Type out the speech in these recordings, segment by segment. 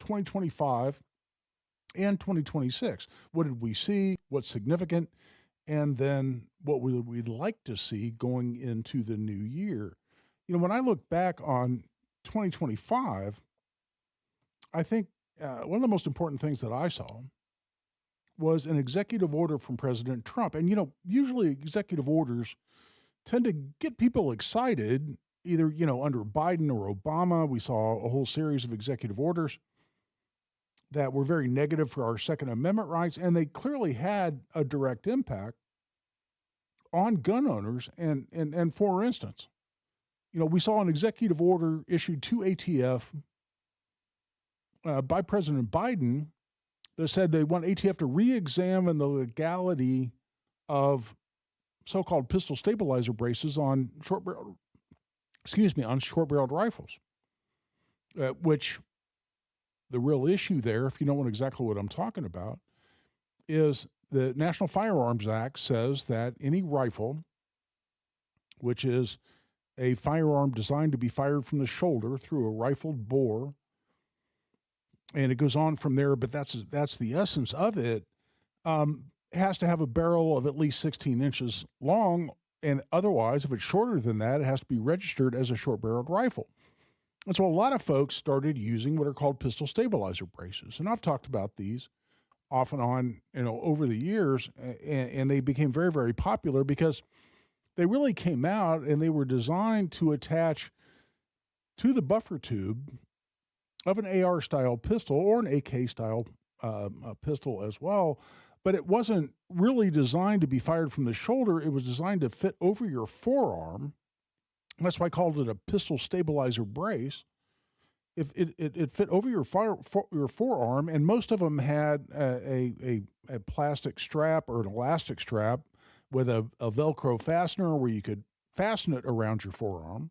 2025 and 2026. What did we see? What's significant? And then what we'd like to see going into the new year. When I look back on 2025, I think one of the most important things that I saw was an executive order from President Trump. And, usually executive orders tend to get people excited, either, under Biden or Obama. We saw a whole series of executive orders that were very negative for our Second Amendment rights, and they clearly had a direct impact on gun owners. And for instance, we saw an executive order issued to ATF by President Biden that said they want ATF to re-examine the legality of so-called pistol stabilizer braces on short-barreled rifles, which the real issue there, if you don't know exactly what I'm talking about, is the National Firearms Act says that any rifle, which is a firearm designed to be fired from the shoulder through a rifled bore, and it goes on from there, but that's the essence of it, has to have a barrel of at least 16 inches long, and otherwise, if it's shorter than that, it has to be registered as a short-barreled rifle. And so a lot of folks started using what are called pistol stabilizer braces, and I've talked about these off and on, over the years, and they became very, very popular because they really came out and they were designed to attach to the buffer tube of an AR-style pistol or an AK-style pistol as well. But it wasn't really designed to be fired from the shoulder. It was designed to fit over your forearm. And that's why I called it a pistol stabilizer brace. If it fit over your forearm, and most of them had a plastic strap or an elastic strap with a Velcro fastener where you could fasten it around your forearm,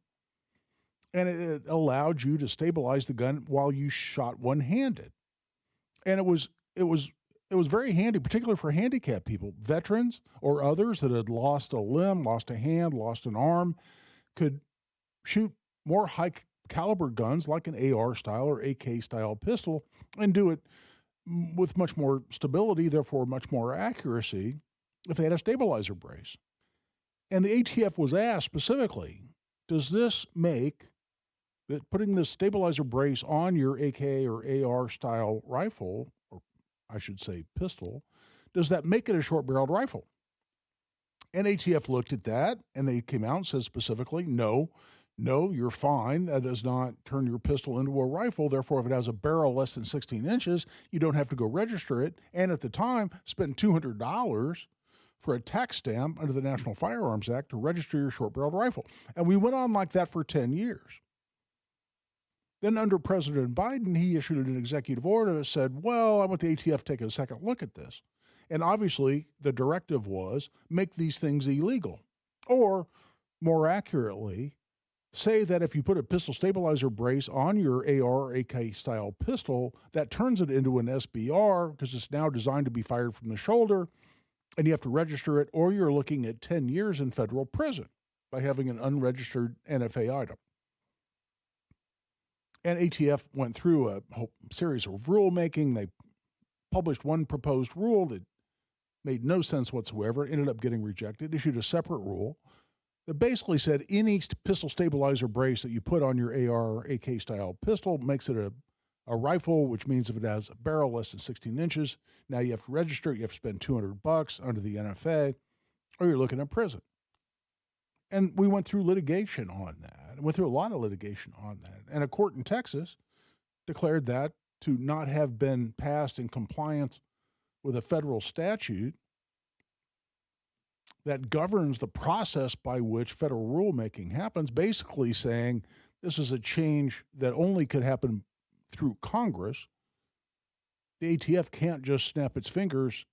and it allowed you to stabilize the gun while you shot one-handed. And it was very handy, particularly for handicapped people, veterans or others that had lost a limb, lost a hand, lost an arm, could shoot more high caliber guns like an AR style or AK style pistol and do it with much more stability, therefore much more accuracy, if they had a stabilizer brace. And the ATF was asked specifically, does this make that putting this stabilizer brace on your AK or AR style rifle, or I should say pistol, does that make it a short-barreled rifle? And ATF looked at that, and they came out and said specifically, no, you're fine. That does not turn your pistol into a rifle. Therefore, if it has a barrel less than 16 inches, you don't have to go register it. And at the time, spend $200 for a tax stamp under the National Firearms Act to register your short-barreled rifle. And we went on like that for 10 years. Then under President Biden, he issued an executive order that said, well, I want the ATF to take a second look at this. And obviously, the directive was make these things illegal. Or, more accurately, say that if you put a pistol stabilizer brace on your AR or AK style pistol, that turns it into an SBR because it's now designed to be fired from the shoulder, and you have to register it, or you're looking at 10 years in federal prison by having an unregistered NFA item. And ATF went through a whole series of rulemaking. They published one proposed rule that made no sense whatsoever. It ended up getting rejected, issued a separate rule that basically said any pistol stabilizer brace that you put on your AR or AK style pistol makes it a rifle, which means if it has a barrel less than 16 inches, now you have to register it, you have to spend $200 under the NFA, or you're looking at prison. And we went through litigation on that. Went through a lot of litigation on that. And a court in Texas declared that to not have been passed in compliance with a federal statute that governs the process by which federal rulemaking happens, basically saying this is a change that only could happen through Congress. The ATF can't just snap its fingers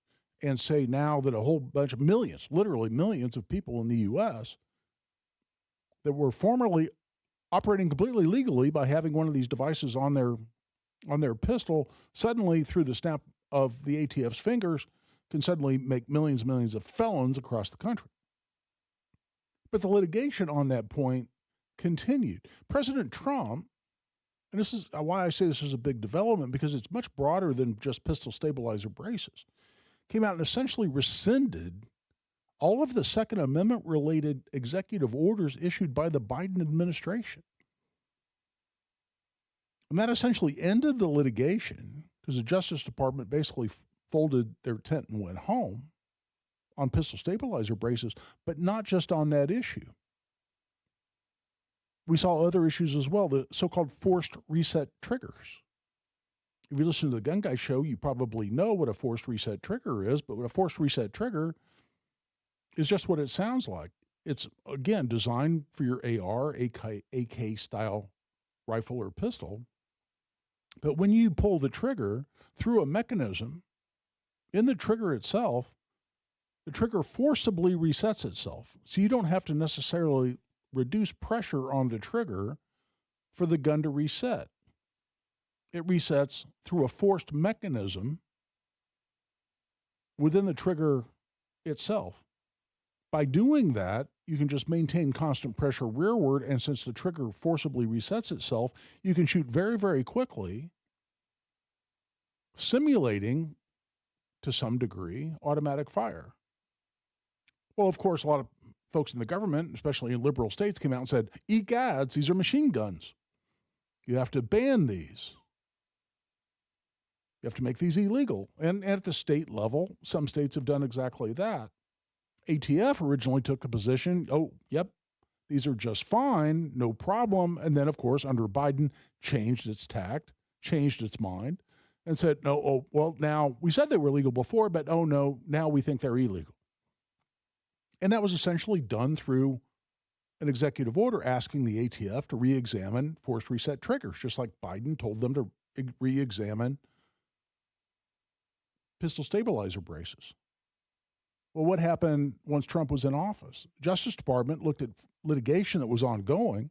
and say now that a whole bunch of millions, literally millions of people in the U.S. that were formerly operating completely legally by having one of these devices on their pistol, suddenly through the snap of the ATF's fingers, can suddenly make millions and millions of felons across the country. But the litigation on that point continued. President Trump and this is why I say this is a big development, because it's much broader than just pistol stabilizer braces, came out and essentially rescinded all of the Second Amendment-related executive orders issued by the Biden administration. And that essentially ended the litigation because the Justice Department basically folded their tent and went home on pistol stabilizer braces, but not just on that issue. We saw other issues as well, the so-called forced reset triggers. If you listen to the Gun Guy show, you probably know what a forced reset trigger is, but what a forced reset trigger is just what it sounds like. It's, again, designed for your AR, AK style rifle or pistol. But when you pull the trigger through a mechanism in the trigger itself, the trigger forcibly resets itself. So you don't have to necessarily reduce pressure on the trigger for the gun to reset. It resets through a forced mechanism within the trigger itself. By doing that, you can just maintain constant pressure rearward, and since the trigger forcibly resets itself, you can shoot very, very quickly, simulating, to some degree, automatic fire. Well, of course, a lot of folks in the government, especially in liberal states, came out and said, egads, these are machine guns. You have to ban these. You have to make these illegal. And at the state level, some states have done exactly that. ATF originally took the position, oh, yep, these are just fine, no problem. And then, of course, under Biden, changed its tact, changed its mind, and said, no, oh, well, now, we said they were legal before, but oh, no, now we think they're illegal. And that was essentially done through an executive order asking the ATF to re-examine forced reset triggers, just like Biden told them to re-examine pistol stabilizer braces. Well, what happened once Trump was in office? Justice Department looked at litigation that was ongoing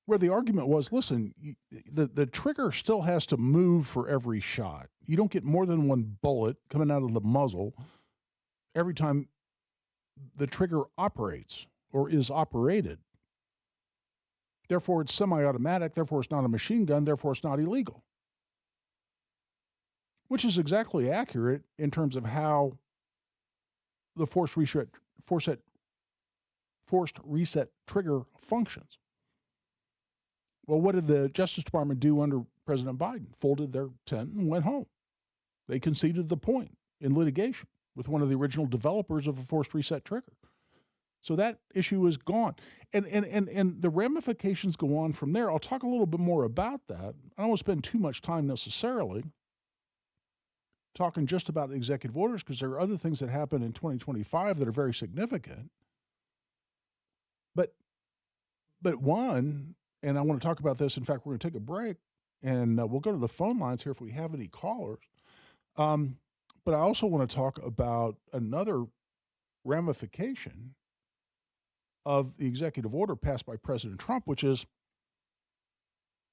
where the argument was, listen, the trigger still has to move for every shot. You don't get more than one bullet coming out of the muzzle every time the trigger operates or is operated. Therefore, it's semi-automatic. Therefore, it's not a machine gun. Therefore, it's not illegal. Which is exactly accurate in terms of how the forced reset trigger functions. Well, what did the Justice Department do under President Biden? Folded their tent and went home. They conceded the point in litigation with one of the original developers of a forced reset trigger. So that issue is gone. And the ramifications go on from there. I'll talk a little bit more about that. I don't want to spend too much time necessarily talking just about executive orders, because there are other things that happen in 2025 that are very significant. But one, and I want to talk about this. In fact, we're going to take a break, and we'll go to the phone lines here if we have any callers. But I also want to talk about another ramification of the executive order passed by President Trump, which is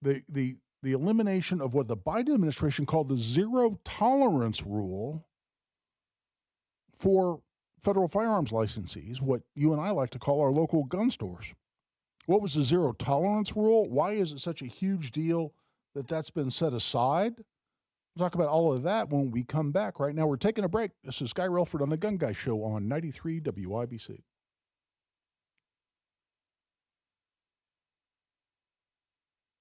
the elimination of what the Biden administration called the zero tolerance rule for federal firearms licensees, what you and I like to call our local gun stores. What was the zero tolerance rule? Why is it such a huge deal that that's been set aside? We'll talk about all of that when we come back. Right now, we're taking a break. This is Guy Relford on The Gun Guy Show on 93 WIBC.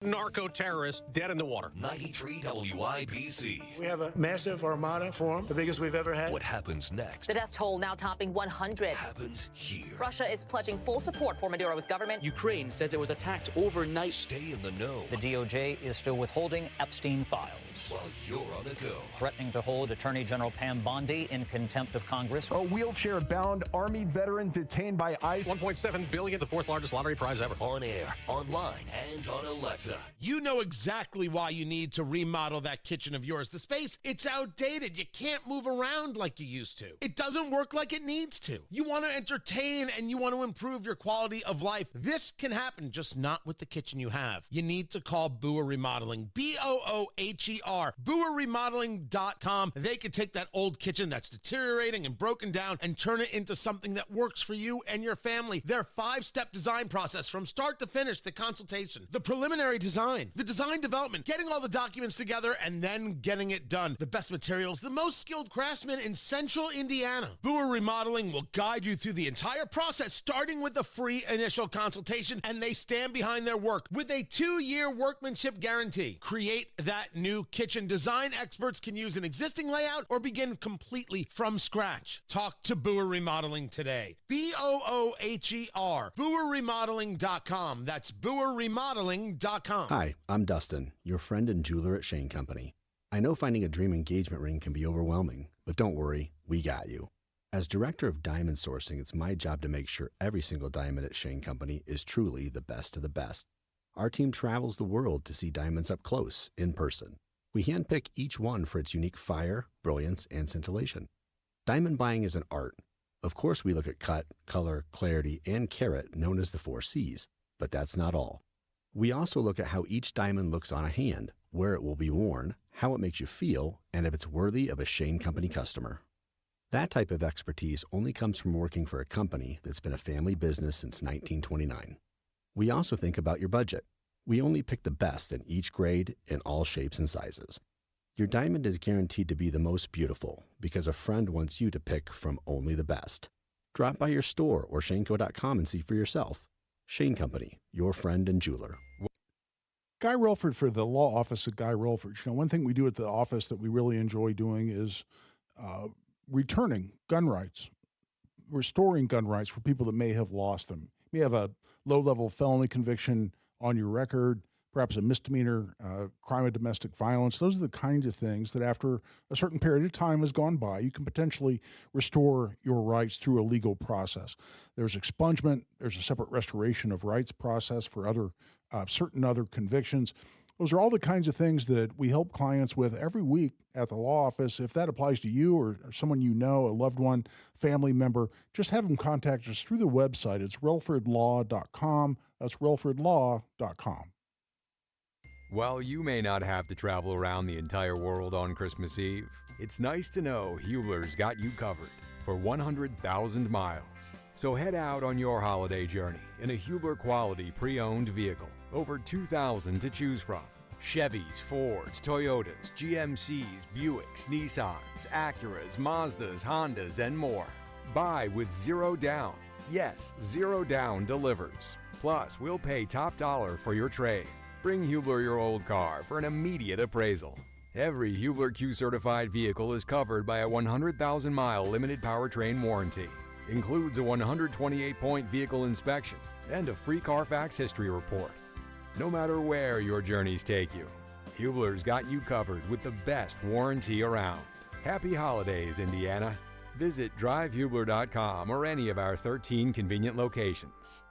Narco-terrorist dead in the water. 93 WIBC. We have a massive armada form, the biggest we've ever had. What happens next? The death toll now topping 100. Happens here. Russia is pledging full support for Maduro's government. Ukraine says it was attacked overnight. Stay in the know. The DOJ is still withholding Epstein files. While you're on the go. Threatening to hold Attorney General Pam Bondi in contempt of Congress. A wheelchair-bound Army veteran detained by ICE. $1.7 billion, the fourth largest lottery prize ever. On air, online, and on Alexa. You know exactly why you need to remodel that kitchen of yours. The space, it's outdated. You can't move around like you used to. It doesn't work like it needs to. You want to entertain and you want to improve your quality of life. This can happen, just not with the kitchen you have. You need to call Booher Remodeling. BOOHER. BooherRemodeling.com. They can take that old kitchen that's deteriorating and broken down and turn it into something that works for you and your family. Their 5-step design process from start to finish, the consultation, the preliminary preliminary design, the design development, getting all the documents together, and then getting it done. The best materials, the most skilled craftsmen in Central Indiana. Boer Remodeling will guide you through the entire process, starting with the free initial consultation, and they stand behind their work with a 2-year workmanship guarantee. Create that new kitchen. Design experts can use an existing layout or begin completely from scratch. Talk to Boer Remodeling today. BOOHER. BoerRemodeling.com. That's BoerRemodeling.com. Hi, I'm Dustin, your friend and jeweler at Shane Company. I know finding a dream engagement ring can be overwhelming, but don't worry, we got you. As director of diamond sourcing, it's my job to make sure every single diamond at Shane Company is truly the best of the best. Our team travels the world to see diamonds up close, in person. We handpick each one for its unique fire, brilliance, and scintillation. Diamond buying is an art. Of course, we look at cut, color, clarity, and carat, known as the 4 C's. But that's not all. We also look at how each diamond looks on a hand, where it will be worn, how it makes you feel, and if it's worthy of a Shane Company customer. That type of expertise only comes from working for a company that's been a family business since 1929. We also think about your budget. We only pick the best in each grade in all shapes and sizes. Your diamond is guaranteed to be the most beautiful because a friend wants you to pick from only the best. Drop by your store or shaneco.com and see for yourself. Shane Company, your friend and jeweler. Guy Relford for the law office of Guy Relford. You know, one thing we do at the office that we really enjoy doing is returning gun rights, restoring gun rights for people that may have lost them. You may have a low-level felony conviction on your record, perhaps a misdemeanor, crime of domestic violence. Those are the kinds of things that after a certain period of time has gone by, you can potentially restore your rights through a legal process. There's expungement. There's a separate restoration of rights process for other certain other convictions. Those are all the kinds of things that we help clients with every week at the law office. If that applies to you or someone you know, a loved one, family member, just have them contact us through the website. It's relfordlaw.com. That's relfordlaw.com. While you may not have to travel around the entire world on Christmas Eve, it's nice to know Hubler's got you covered for 100,000 miles. So head out on your holiday journey in a Hubler quality pre-owned vehicle. Over 2,000 to choose from. Chevys, Fords, Toyotas, GMCs, Buicks, Nissans, Acuras, Mazdas, Hondas, and more. Buy with zero down. Yes, zero down delivers. Plus, we'll pay top dollar for your trade. Bring Hubler your old car for an immediate appraisal. Every Hubler Q-certified vehicle is covered by a 100,000-mile limited powertrain warranty. Includes a 128-point vehicle inspection and a free Carfax history report. No matter where your journeys take you, Hubler's got you covered with the best warranty around. Happy holidays, Indiana. Visit drivehubler.com or any of our 13 convenient locations.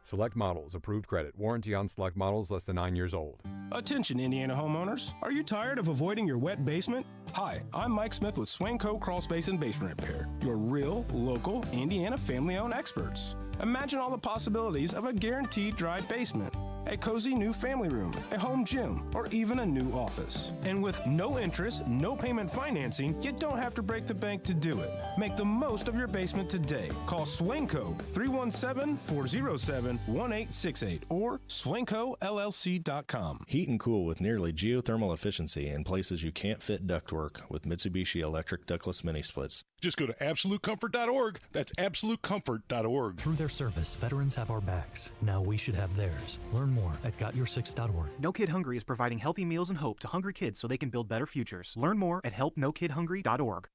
Select models, approved credit, warranty on select models less than 9 years old. Attention, Indiana homeowners. Are you tired of avoiding your wet basement? Hi, I'm Mike Smith with Swainco Crawl Space and Basement Repair, your real, local, Indiana family-owned experts. Imagine all the possibilities of a guaranteed dry basement. A cozy new family room, a home gym, or even a new office. And with no interest, no payment financing, you don't have to break the bank to do it. Make the most of your basement today. Call Swainco 317-407-1868 or SwaincoLLC.com. Heat and cool with nearly geothermal efficiency in places you can't fit ductwork with Mitsubishi electric ductless mini splits. Just go to AbsoluteComfort.org. That's AbsoluteComfort.org. Through their service, veterans have our backs. Now we should have theirs. Learn more at GotYour6.org. No Kid Hungry is providing healthy meals and hope to hungry kids so they can build better futures. Learn more at helpnokidhungry.org.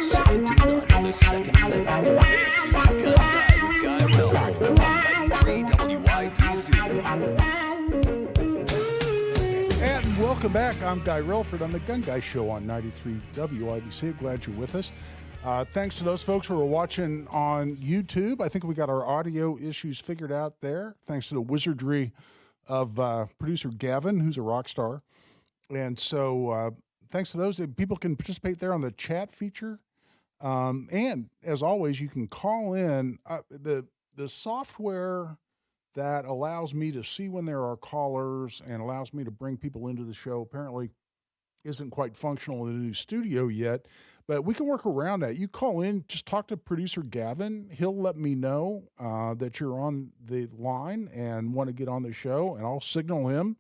Second to none on the Second Amendment. This is the Gun Guy with Guy Relford on 93 WIPZ. And welcome back. I'm Guy Relford on the Gun Guy Show on 93 WIBC. Glad you're with us. Thanks to those folks who are watching on YouTube. I think we got our audio issues figured out there. Thanks to the wizardry of producer Gavin, who's a rock star. And so thanks to those. People can participate there on the chat feature. And as always, you can call in. The software that allows me to see when there are callers and allows me to bring people into the show apparently isn't quite functional in the new studio yet, but we can work around that. You call in, just talk to producer Gavin. He'll let me know that you're on the line and want to get on the show, and I'll signal him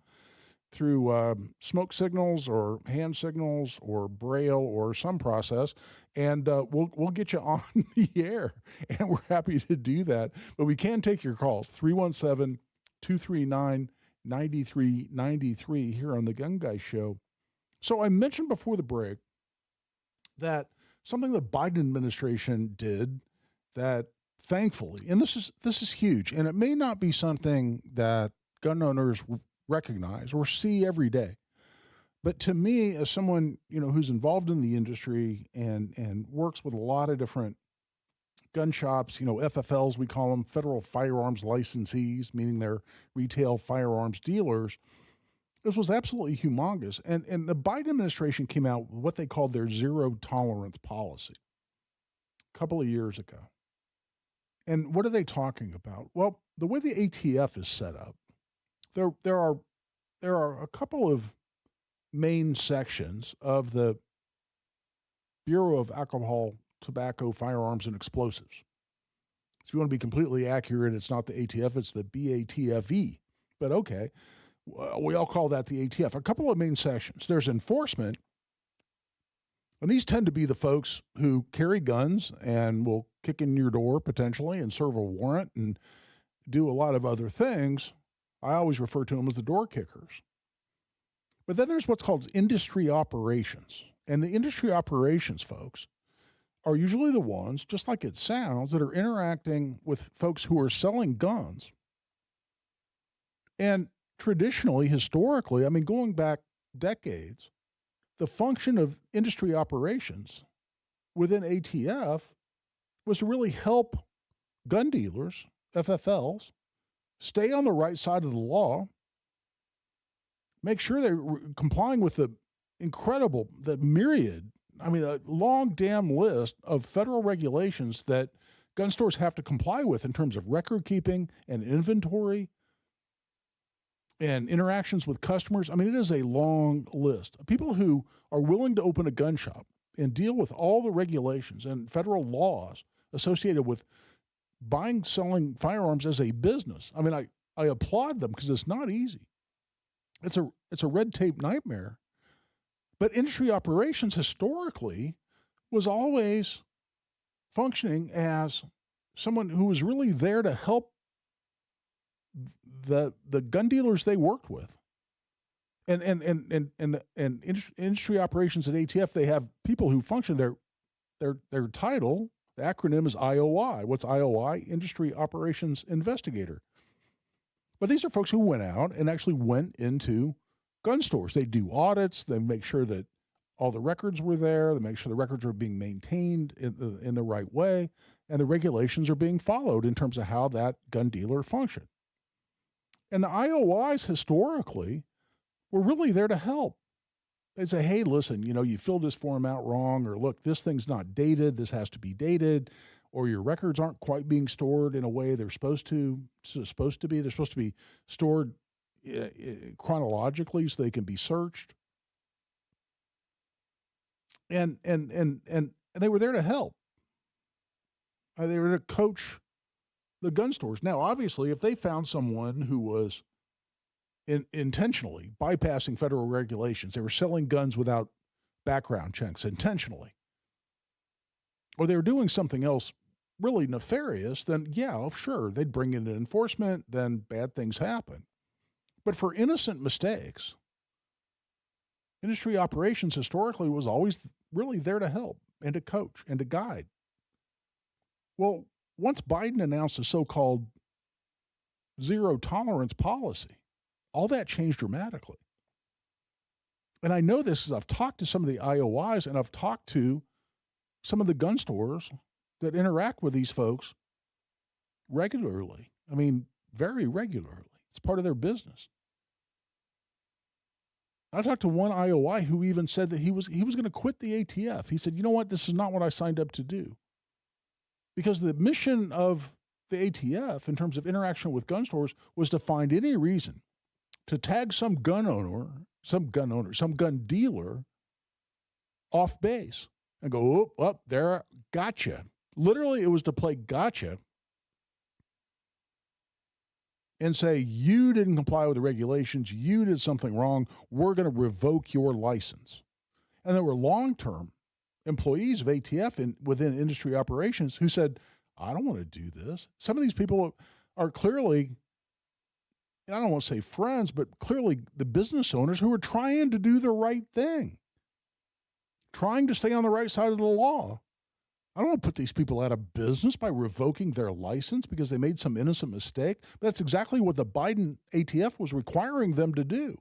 through smoke signals or hand signals or braille or some process, and we'll get you on the air, and we're happy to do that. But we can take your calls, 317-239-9393 here on the Gun Guy Show. So I mentioned before the break that something the Biden administration did that thankfully, and this is huge, and it may not be something that gun owners recognize or see every day, but to me, as someone who's involved in the industry and works with a lot of different gun shops, FFLs, we call them, federal firearms licensees, meaning they're retail firearms dealers. This was absolutely humongous. And the Biden administration came out with what they called their zero tolerance policy a couple of years ago. And what are they talking about? Well, the way the ATF is set up, there are a couple of main sections of the Bureau of Alcohol, Tobacco, Firearms, and Explosives. If you want to be completely accurate, it's not the ATF, it's the BATFE. But okay, we all call that the ATF. A couple of main sections. There's enforcement, and these tend to be the folks who carry guns and will kick in your door potentially and serve a warrant and do a lot of other things. I always refer to them as the door kickers. But then there's what's called industry operations. And the industry operations folks are usually the ones, just like it sounds, that are interacting with folks who are selling guns. And traditionally, historically, I mean, going back decades, the function of industry operations within ATF was to really help gun dealers, FFLs, stay on the right side of the law, make sure they're complying with the myriad, a long damn list of federal regulations that gun stores have to comply with in terms of record keeping and inventory and interactions with customers. I mean, it is a long list. People who are willing to open a gun shop and deal with all the regulations and federal laws associated with buying, selling firearms as a business. I mean, I applaud them because it's not easy. It's a red tape nightmare. But industry operations historically was always functioning as someone who was really there to help the gun dealers they worked with. And industry operations at ATF, they have people who function their title, the acronym is IOI. What's IOI? Industry Operations Investigator. But these are folks who went out and actually went into gun stores. They do audits. They make sure that all the records were there. They make sure the records are being maintained in the right way, and the regulations are being followed in terms of how that gun dealer functioned. And the IOIs historically were really there to help. They'd say, hey, listen, you filled this form out wrong, or look, this thing's not dated. This has to be dated, or your records aren't quite being stored in a way they're supposed to be. They're supposed to be stored chronologically so they can be searched. And they were there to help. They were to coach the gun stores. Now, obviously, if they found someone who was intentionally bypassing federal regulations, they were selling guns without background checks intentionally, or they were doing something else really nefarious, then yeah, sure, they'd bring in enforcement, then bad things happen. But for innocent mistakes, industry operations historically was always really there to help and to coach and to guide. Well, once Biden announced the so-called zero tolerance policy, all that changed dramatically. And I know this as I've talked to some of the IOIs, and I've talked to some of the gun stores that interact with these folks regularly. I mean, very regularly. It's part of their business. I talked to one IOI who even said that he was going to quit the ATF. He said, you know what, this is not what I signed up to do. Because the mission of the ATF in terms of interaction with gun stores was to find any reason to tag some gun dealer off base and go, oh, up there, gotcha. Literally, it was to play gotcha and say, you didn't comply with the regulations, you did something wrong, we're going to revoke your license. And there were long-term employees of ATF within industry operations who said, I don't want to do this. Some of these people are clearly, and I don't want to say friends, but clearly the business owners who are trying to do the right thing, trying to stay on the right side of the law. I don't want to put these people out of business by revoking their license because they made some innocent mistake. But that's exactly what the Biden ATF was requiring them to do.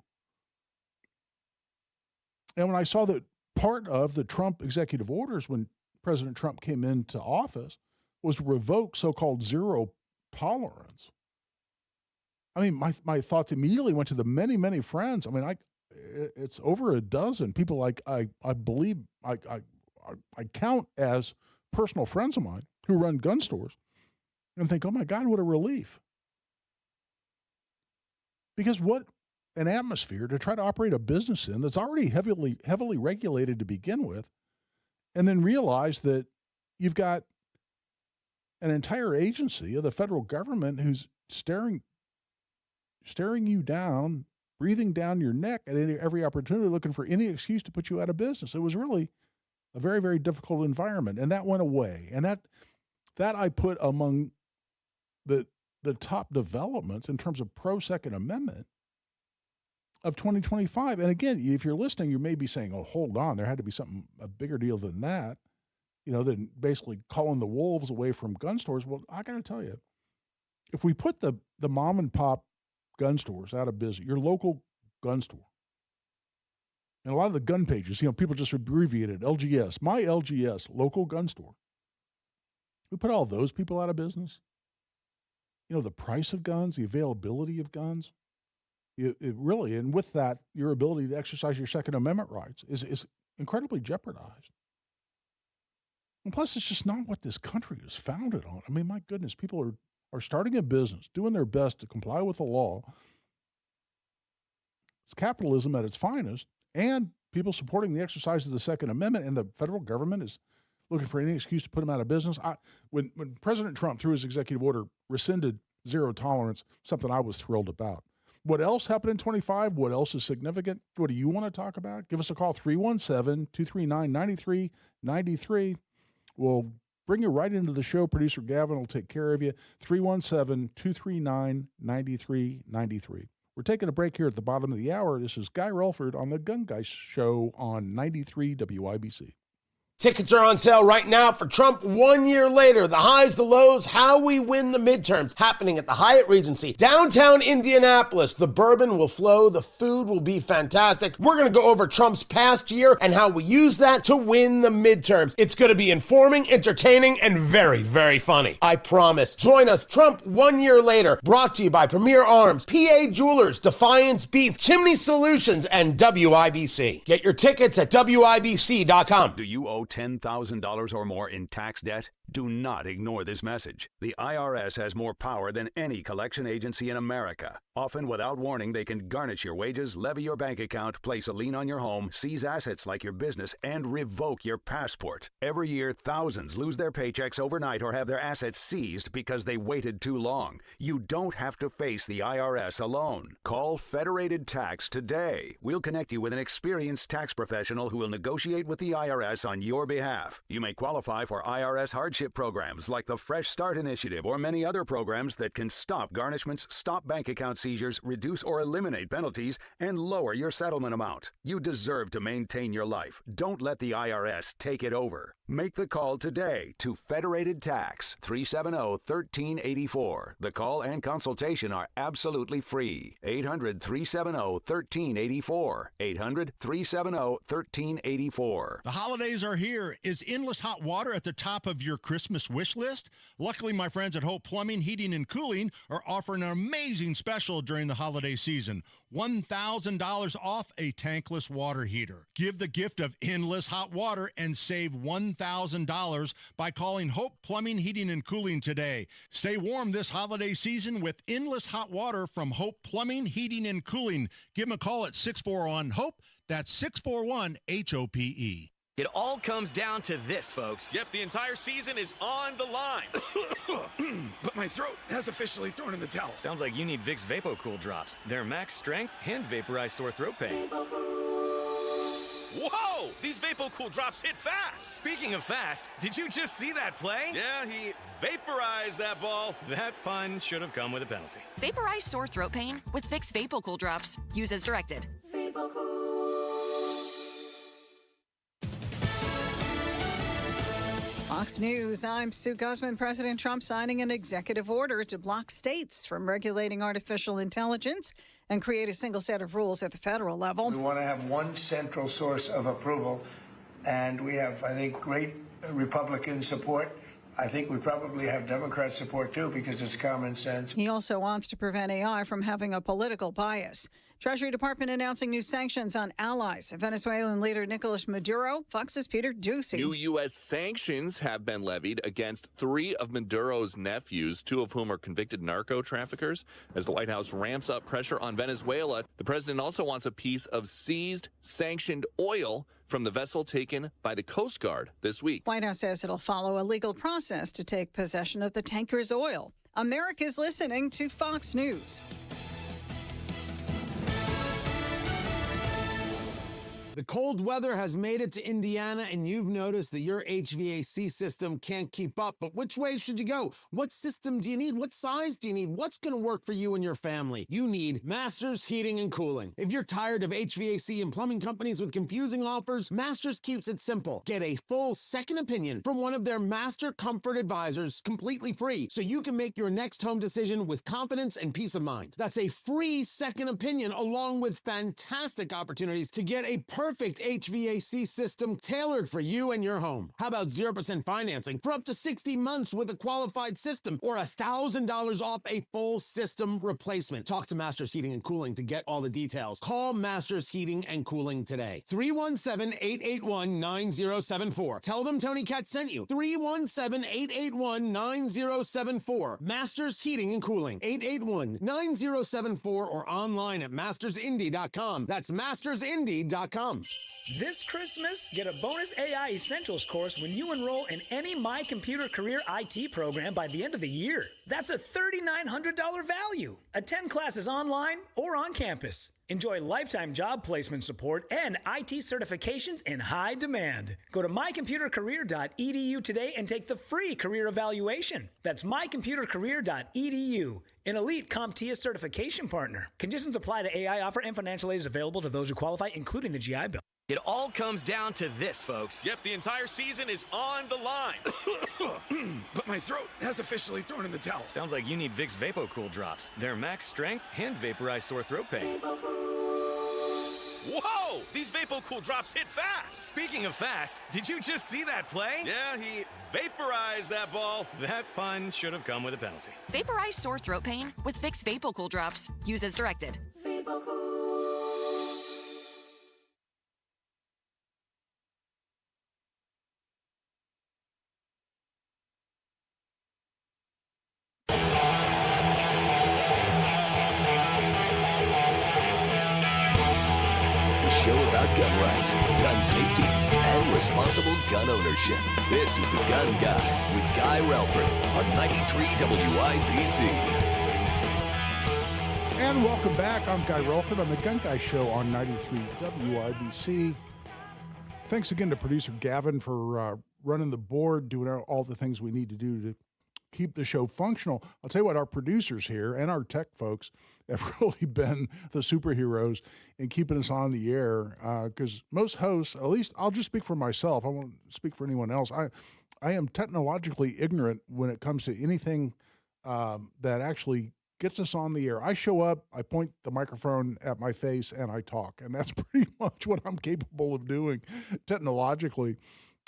And when I saw that part of the Trump executive orders when President Trump came into office was to revoke so-called zero tolerance, I mean, my thoughts immediately went to the many, many friends. I mean, it's over a dozen people I believe I count as personal friends of mine who run gun stores and think, oh my God, what a relief. Because what an atmosphere to try to operate a business in that's already heavily regulated to begin with, and then realize that you've got an entire agency of the federal government who's staring you down, breathing down your neck at every opportunity, looking for any excuse to put you out of business. It was really a very, very difficult environment, and that went away. And that I put among the top developments in terms of pro-Second Amendment of 2025. And again, if you're listening, you may be saying, oh, hold on, there had to be a bigger deal than that, than basically calling the wolves away from gun stores. Well, I got to tell you, if we put the mom and pop gun stores out of business, your local gun store, and a lot of the gun pages, people just abbreviated LGS, my LGS, local gun store. We put all those people out of business. The price of guns, the availability of guns, it really, and with that, your ability to exercise your Second Amendment rights is incredibly jeopardized. And plus, it's just not what this country is founded on. I mean, my goodness, people are starting a business, doing their best to comply with the law. It's capitalism at its finest, and people supporting the exercise of the Second Amendment, and the federal government is looking for any excuse to put them out of business. When President Trump, through his executive order, rescinded zero tolerance, something I was thrilled about. What else happened in 25? What else is significant? What do you want to talk about? Give us a call, 317-239-9393. We'll bring you right into the show. Producer Gavin will take care of you. 317-239-9393. We're taking a break here at the bottom of the hour. This is Guy Relford on the Gun Guy Show on 93 WIBC. Tickets are on sale right now for Trump 1 year later. The highs, the lows, how we win the midterms. Happening at the Hyatt Regency, downtown Indianapolis. The bourbon will flow. The food will be fantastic. We're going to go over Trump's past year and how we use that to win the midterms. It's going to be informing, entertaining, and very, very funny. I promise. Join us. Trump 1 year later. Brought to you by Premier Arms, PA Jewelers, Defiance Beef, Chimney Solutions, and WIBC. Get your tickets at WIBC.com. Do you owe $10,000 or more in tax debt? Do not ignore this message. The IRS has more power than any collection agency in America. Often without warning, they can garnish your wages, levy your bank account, place a lien on your home, seize assets like your business, and revoke your passport. Every year, thousands lose their paychecks overnight or have their assets seized because they waited too long. You don't have to face the IRS alone. Call Federated Tax today. We'll connect you with an experienced tax professional who will negotiate with the IRS on your behalf. You may qualify for IRS hardship programs like the Fresh Start Initiative or many other programs that can stop garnishments, stop bank account seizures, reduce or eliminate penalties, and lower your settlement amount. You deserve to maintain your life. Don't let the IRS take it over. Make the call today to Federated Tax, 370-1384. The call and consultation are absolutely free. 800-370-1384. 800-370-1384. The holidays are here. Is endless hot water at the top of your Christmas wish list? Luckily, my friends at Hope Plumbing, Heating, and Cooling are offering an amazing special during the holiday season. $1,000 off a tankless water heater. Give the gift of endless hot water and save $1,000 by calling Hope Plumbing, Heating, and Cooling today. Stay warm this holiday season with endless hot water from Hope Plumbing, Heating, and Cooling. Give them a call at 641-HOPE. That's 641-HOPE. It all comes down to this, folks. Yep, the entire season is on the line. But my throat has officially thrown in the towel. Sounds like you need Vicks VapoCool drops. They're max strength and vaporize sore throat pain. Whoa! These VapoCool drops hit fast. Speaking of fast, did you just see that play? Yeah, he vaporized that ball. That pun should have come with a penalty. Vaporize sore throat pain with Vicks VapoCool drops. Use as directed. Fox News, I'm Sue Guzman. President Trump signing an executive order to block states from regulating artificial intelligence and create a single set of rules at the federal level. We want to have one central source of approval, and we have, I think, great Republican support. I think we probably have Democrat support, too, because it's common sense. He also wants to prevent AI from having a political bias. Treasury Department announcing new sanctions on allies. Venezuelan leader Nicolas Maduro. Fox's Peter Ducey. New U.S. sanctions have been levied against 3 of Maduro's nephews, 2 of whom are convicted narco traffickers. As the White House ramps up pressure on Venezuela, the president also wants a piece of seized, sanctioned oil from the vessel taken by the Coast Guard this week. White House says it'll follow a legal process to take possession of the tanker's oil. America's listening to Fox News. The cold weather has made it to Indiana, and you've noticed that your HVAC system can't keep up. But which way should you go? What system do you need? What size do you need? What's going to work for you and your family? You need Masters Heating and Cooling. If you're tired of HVAC and plumbing companies with confusing offers, Masters keeps it simple. Get a full second opinion from one of their Master Comfort Advisors completely free, so you can make your next home decision with confidence and peace of mind. That's a free second opinion, along with fantastic opportunities to get a perfect HVAC system tailored for you and your home. How about 0% financing for up to 60 months with a qualified system, or $1,000 off a full system replacement? Talk to Masters Heating and Cooling to get all the details. Call Masters Heating and Cooling today. 317-881-9074. Tell them Tony Katz sent you. 317-881-9074. Masters Heating and Cooling. 881-9074 or online at mastersindy.com. That's mastersindy.com. This Christmas, get a bonus AI Essentials course when you enroll in any My Computer Career IT program by the end of the year. That's a $3,900 value. Attend classes online or on campus. Enjoy lifetime job placement support and IT certifications in high demand. Go to mycomputercareer.edu today and take the free career evaluation. That's mycomputercareer.edu, an elite CompTIA certification partner. Conditions apply to AI offer, and financial aid is available to those who qualify, including the GI Bill. It all comes down to this, folks. Yep, the entire season is on the line. But my throat has officially thrown in the towel. Sounds like you need Vicks VapoCool drops. They're max strength and vaporize sore throat pain. Whoa! These VapoCool drops hit fast. Speaking of fast, did you just see that play? Yeah, he vaporized that ball. That pun should have come with a penalty. Vaporize sore throat pain with Vicks VapoCool drops. Use as directed. Show about gun rights, gun safety, and responsible gun ownership. This is The Gun Guy with Guy Relford on 93 WIBC. And welcome back. I'm Guy Relford on The Gun Guy Show on 93 WIBC. Thanks again to producer Gavin for running the board, doing all the things we need to do to keep the show functional. I'll tell you what, our producers here and our tech folks have really been the superheroes in keeping us on the air, because most hosts, at least I'll just speak for myself, I won't speak for anyone else, I am technologically ignorant when it comes to anything that actually gets us on the air. I show up, I point the microphone at my face, and I talk, and that's pretty much what I'm capable of doing technologically.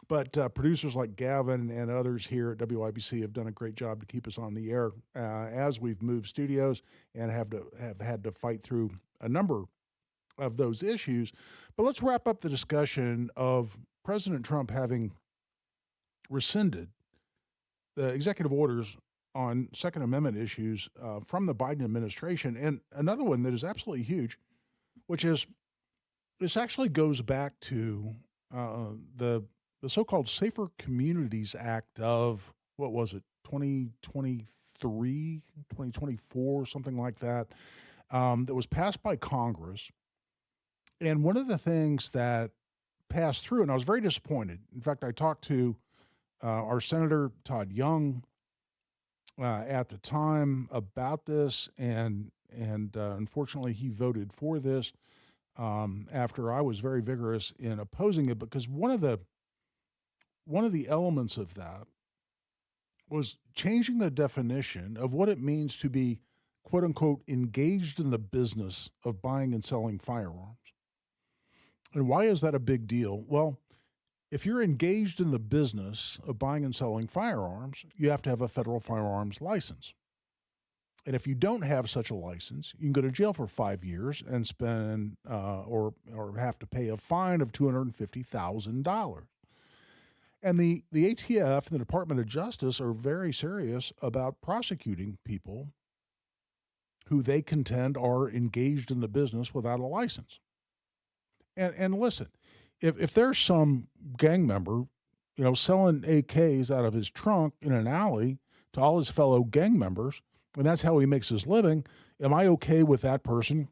But producers like Gavin and others here at WIBC have done a great job to keep us on the air as we've moved studios and have had to fight through a number of those issues. But let's wrap up the discussion of President Trump having rescinded the executive orders on Second Amendment issues from the Biden administration. And another one that is absolutely huge, which is this actually goes back to the so-called Safer Communities Act of, what was it, 2023, 2024, something like that, that was passed by Congress. And one of the things that passed through, and I was very disappointed. In fact, I talked to our Senator Todd Young at the time about this, and unfortunately he voted for this after I was very vigorous in opposing it, because one of the elements of that was changing the definition of what it means to be, quote unquote, engaged in the business of buying and selling firearms. And why is that a big deal? Well, if you're engaged in the business of buying and selling firearms, you have to have a federal firearms license. And if you don't have such a license, you can go to jail for 5 years and spend or have to pay a fine of $250,000. And the ATF and the Department of Justice are very serious about prosecuting people who they contend are engaged in the business without a license. And listen, if there's some gang member, selling AKs out of his trunk in an alley to all his fellow gang members, and that's how he makes his living, am I okay with that person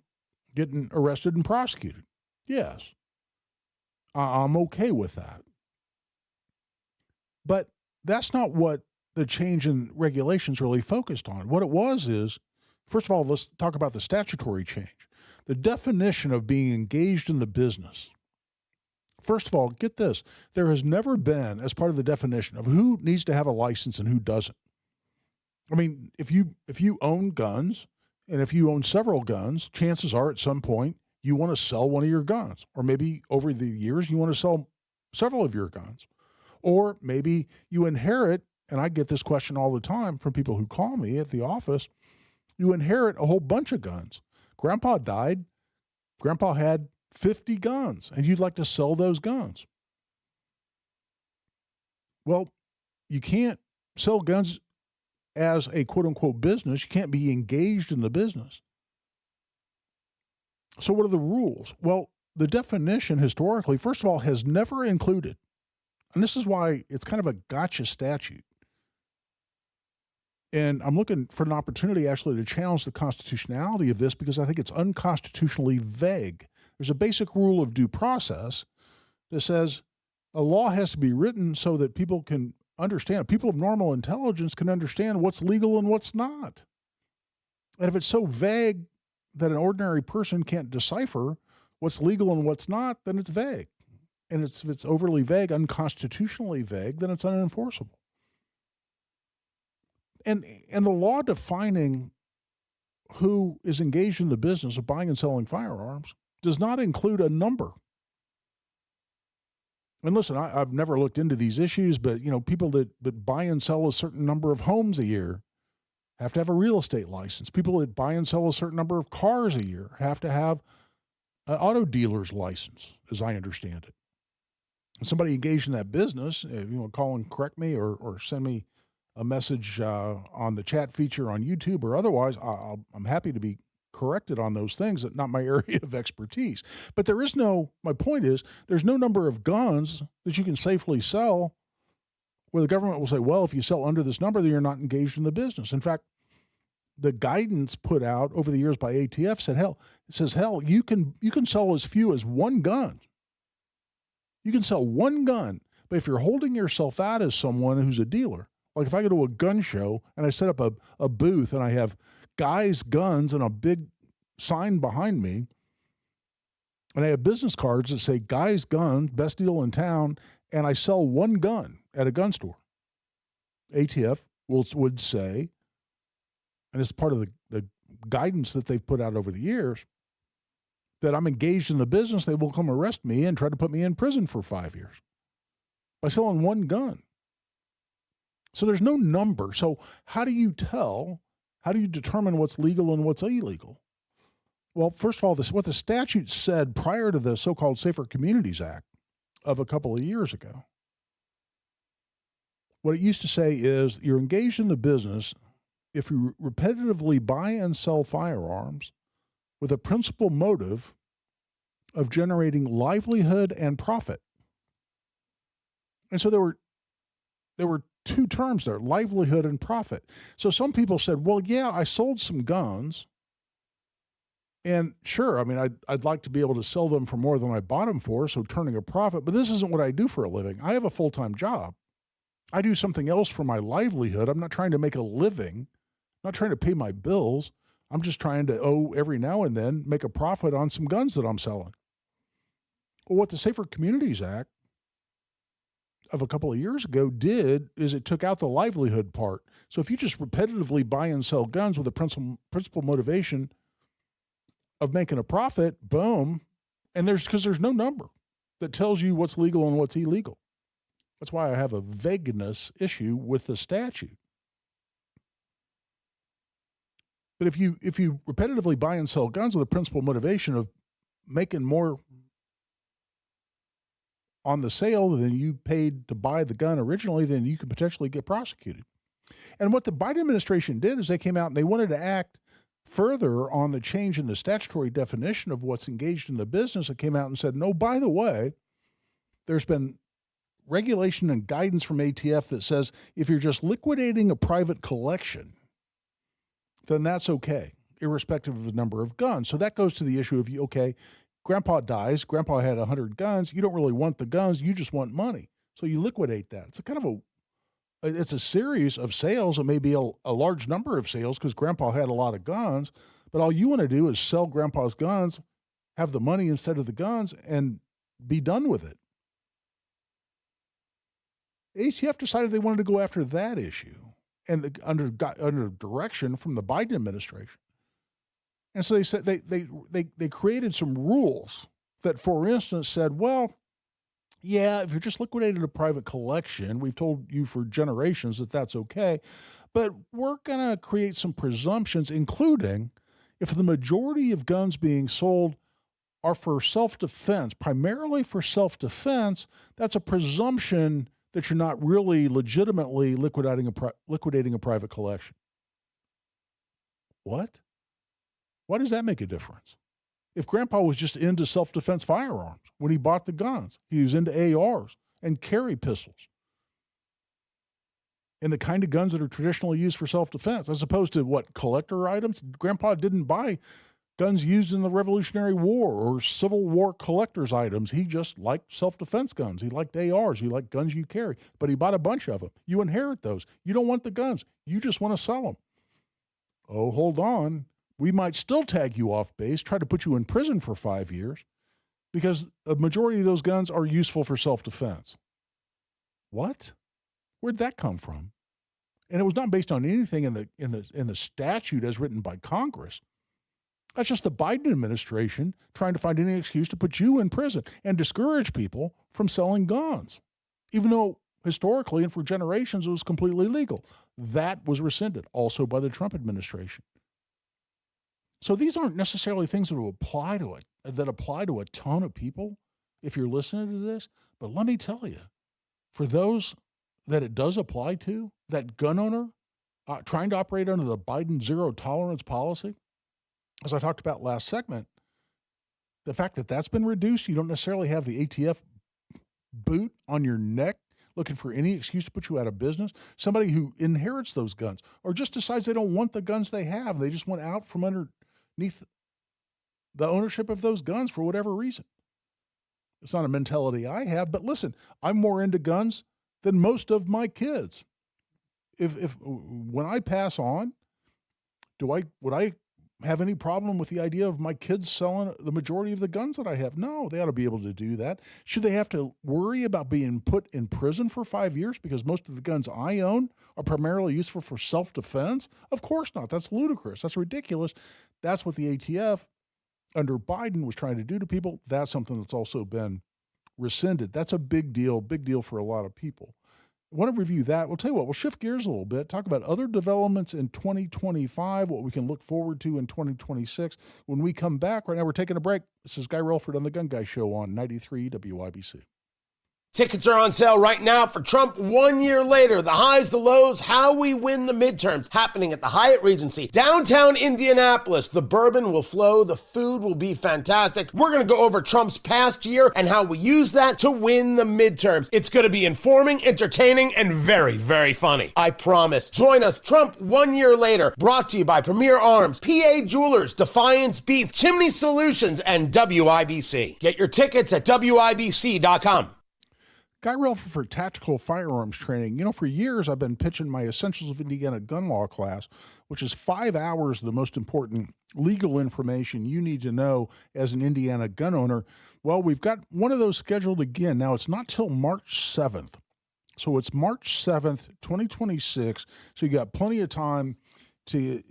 getting arrested and prosecuted? Yes. I'm okay with that. But that's not what the change in regulations really focused on. What it was is, first of all, let's talk about the statutory change. The definition of being engaged in the business. First of all, get this. There has never been, as part of the definition of who needs to have a license and who doesn't. I mean, if you own guns, and if you own several guns, chances are at some point you want to sell one of your guns. Or maybe over the years you want to sell several of your guns. Or maybe you inherit, and I get this question all the time from people who call me at the office, you inherit a whole bunch of guns. Grandpa died. Grandpa had 50 guns, and you'd like to sell those guns. Well, you can't sell guns as a quote-unquote business. You can't be engaged in the business. So what are the rules? Well, the definition historically, first of all, has never included, and this is why it's kind of a gotcha statute. And I'm looking for an opportunity actually to challenge the constitutionality of this, because I think it's unconstitutionally vague. There's a basic rule of due process that says a law has to be written so that people can understand, people of normal intelligence can understand what's legal and what's not. And if it's so vague that an ordinary person can't decipher what's legal and what's not, then it's vague. And if it's overly vague, unconstitutionally vague, then it's unenforceable. And the law defining who is engaged in the business of buying and selling firearms does not include a number. And listen, I've never looked into these issues, but people that buy and sell a certain number of homes a year have to have a real estate license. People that buy and sell a certain number of cars a year have to have an auto dealer's license, as I understand it. And somebody engaged in that business, if you want to call and correct me or send me a message on the chat feature on YouTube or otherwise, I'm happy to be corrected on those things. That's not my area of expertise. But my point is, there's no number of guns that you can safely sell where the government will say, well, if you sell under this number, then you're not engaged in the business. In fact, the guidance put out over the years by ATF says, you can sell as few as one gun. You can sell one gun, but if you're holding yourself out as someone who's a dealer, like if I go to a gun show and I set up a booth and I have Guy's Guns and a big sign behind me, and I have business cards that say Guy's Guns, best deal in town, and I sell one gun at a gun store, ATF would say, and it's part of the guidance that they've put out over the years, that I'm engaged in the business. They will come arrest me and try to put me in prison for 5 years by selling one gun. So there's no number. So how do you determine what's legal and what's illegal? Well, first of all, what the statute said prior to the so-called Safer Communities Act of a couple of years ago, what it used to say is you're engaged in the business if you repetitively buy and sell firearms with a principal motive of generating livelihood and profit. And so there were two terms there, livelihood and profit. So some people said, well, yeah, I sold some guns. And sure, I mean, I'd like to be able to sell them for more than I bought them for, so turning a profit, but this isn't what I do for a living. I have a full-time job. I do something else for my livelihood. I'm not trying to make a living, I'm not trying to pay my bills. I'm just trying to, every now and then make a profit on some guns that I'm selling. Well, what the Safer Communities Act of a couple of years ago did is it took out the livelihood part. So if you just repetitively buy and sell guns with a principal motivation of making a profit, boom, and because there's no number that tells you what's legal and what's illegal. That's why I have a vagueness issue with the statute. But if you repetitively buy and sell guns with a principal motivation of making more on the sale than you paid to buy the gun originally, then you could potentially get prosecuted. And what the Biden administration did is they came out and they wanted to act further on the change in the statutory definition of what's engaged in the business. It came out and said, no, by the way, there's been regulation and guidance from ATF that says if you're just liquidating a private collection, then that's okay, irrespective of the number of guns. So that goes to the issue of, okay, Grandpa dies, Grandpa had 100 guns, you don't really want the guns, you just want money. So you liquidate that. It's a kind of it's a series of sales. It may be a large number of sales because Grandpa had a lot of guns, but all you want to do is sell Grandpa's guns, have the money instead of the guns, and be done with it. ATF decided they wanted to go after that issue, and under direction from the Biden administration. And so they said they created some rules that, for instance, said, well, yeah, if you're just liquidating a private collection, we've told you for generations that that's okay, but we're going to create some presumptions, including if the majority of guns being sold are for self-defense, primarily for self-defense, that's a presumption that you're not really legitimately liquidating a private collection. What? Why does that make a difference? If Grandpa was just into self-defense firearms when he bought the guns, he was into ARs and carry pistols and the kind of guns that are traditionally used for self-defense, as opposed to what, collector items? Grandpa didn't buy guns used in the Revolutionary War or Civil War collector's items. He just liked self-defense guns. He liked ARs. He liked guns you carry, but he bought a bunch of them. You inherit those. You don't want the guns. You just want to sell them. Oh, hold on. We might still tag you off base, try to put you in prison for 5 years because a majority of those guns are useful for self-defense. What? Where'd that come from? And it was not based on anything in the statute as written by Congress. That's just the Biden administration trying to find any excuse to put you in prison and discourage people from selling guns, even though historically and for generations it was completely legal. That was rescinded also by the Trump administration. So these aren't necessarily things that apply to a ton of people if you're listening to this. But let me tell you, for those that it does apply to, that gun owner trying to operate under the Biden zero tolerance policy, as I talked about last segment, the fact that that's been reduced, you don't necessarily have the ATF boot on your neck looking for any excuse to put you out of business. Somebody who inherits those guns or just decides they don't want the guns they have. They just want out from underneath the ownership of those guns for whatever reason. It's not a mentality I have, but listen, I'm more into guns than most of my kids. If when I pass on, would I have any problem with the idea of my kids selling the majority of the guns that I have? No, they ought to be able to do that. Should they have to worry about being put in prison for 5 years because most of the guns I own are primarily useful for self-defense? Of course not. That's ludicrous. That's ridiculous. That's what the ATF under Biden was trying to do to people. That's something that's also been rescinded. That's a big deal for a lot of people. I want to review that. We'll tell you what, we'll shift gears a little bit, talk about other developments in 2025, what we can look forward to in 2026. When we come back, right now we're taking a break. This is Guy Relford on The Gun Guy Show on 93 WIBC. Tickets are on sale right now for Trump 1 year later. The highs, the lows, how we win the midterms, happening at the Hyatt Regency, downtown Indianapolis. The bourbon will flow. The food will be fantastic. We're going to go over Trump's past year and how we use that to win the midterms. It's going to be informing, entertaining, and very, very funny. I promise. Join us, Trump 1 year later. Brought to you by Premier Arms, PA Jewelers, Defiance Beef, Chimney Solutions, and WIBC. Get your tickets at WIBC.com. Guy Relford for Tactical Firearms Training. You know, for years I've been pitching my Essentials of Indiana Gun Law class, which is 5 hours of the most important legal information you need to know as an Indiana gun owner. Well, we've got one of those scheduled again. Now, it's not till March 7th. So it's March 7th, 2026. So you got plenty of time to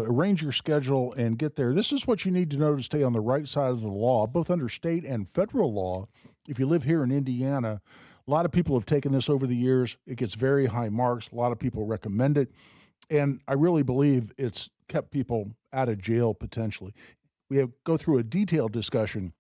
arrange your schedule and get there. This is what you need to know to stay on the right side of the law, both under state and federal law. If you live here in Indiana, a lot of people have taken this over the years. It gets very high marks. A lot of people recommend it. And I really believe it's kept people out of jail potentially. We go through a detailed discussion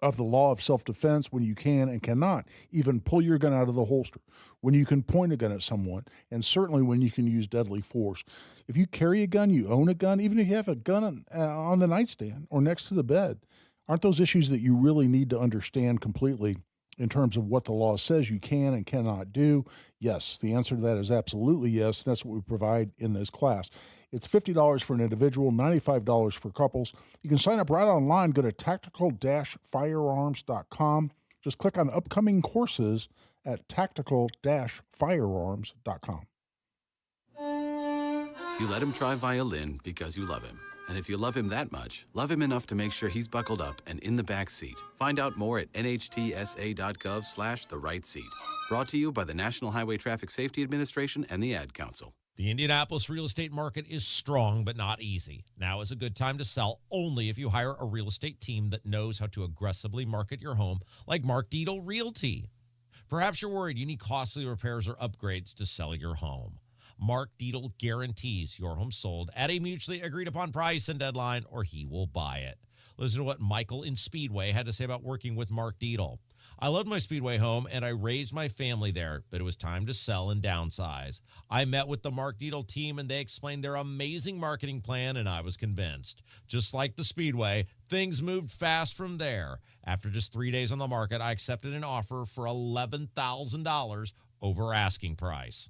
of the law of self-defense, when you can and cannot even pull your gun out of the holster, when you can point a gun at someone, and certainly when you can use deadly force. If you carry a gun, you own a gun, even if you have a gun on the nightstand or next to the bed, aren't those issues that you really need to understand completely in terms of what the law says you can and cannot do? Yes, the answer to that is absolutely yes. That's what we provide in this class. It's $50 for an individual, $95 for couples. You can sign up right online. Go to tactical-firearms.com. Just click on upcoming courses at tactical-firearms.com. You let him try violin because you love him. And if you love him that much, love him enough to make sure he's buckled up and in the back seat. Find out more at nhtsa.gov/the-right-seat. Brought to you by the National Highway Traffic Safety Administration and the Ad Council. The Indianapolis real estate market is strong but not easy. Now is a good time to sell only if you hire a real estate team that knows how to aggressively market your home, like Mark Dietel Realty. Perhaps you're worried you need costly repairs or upgrades to sell your home. Mark Dietel guarantees your home sold at a mutually agreed upon price and deadline, or he will buy it. Listen to what Michael in Speedway had to say about working with Mark Dietel. I loved my Speedway home and I raised my family there, but it was time to sell and downsize. I met with the Mark Dietel team and they explained their amazing marketing plan, and I was convinced. Just like the Speedway, things moved fast from there. After just 3 days on the market, I accepted an offer for $11,000 over asking price.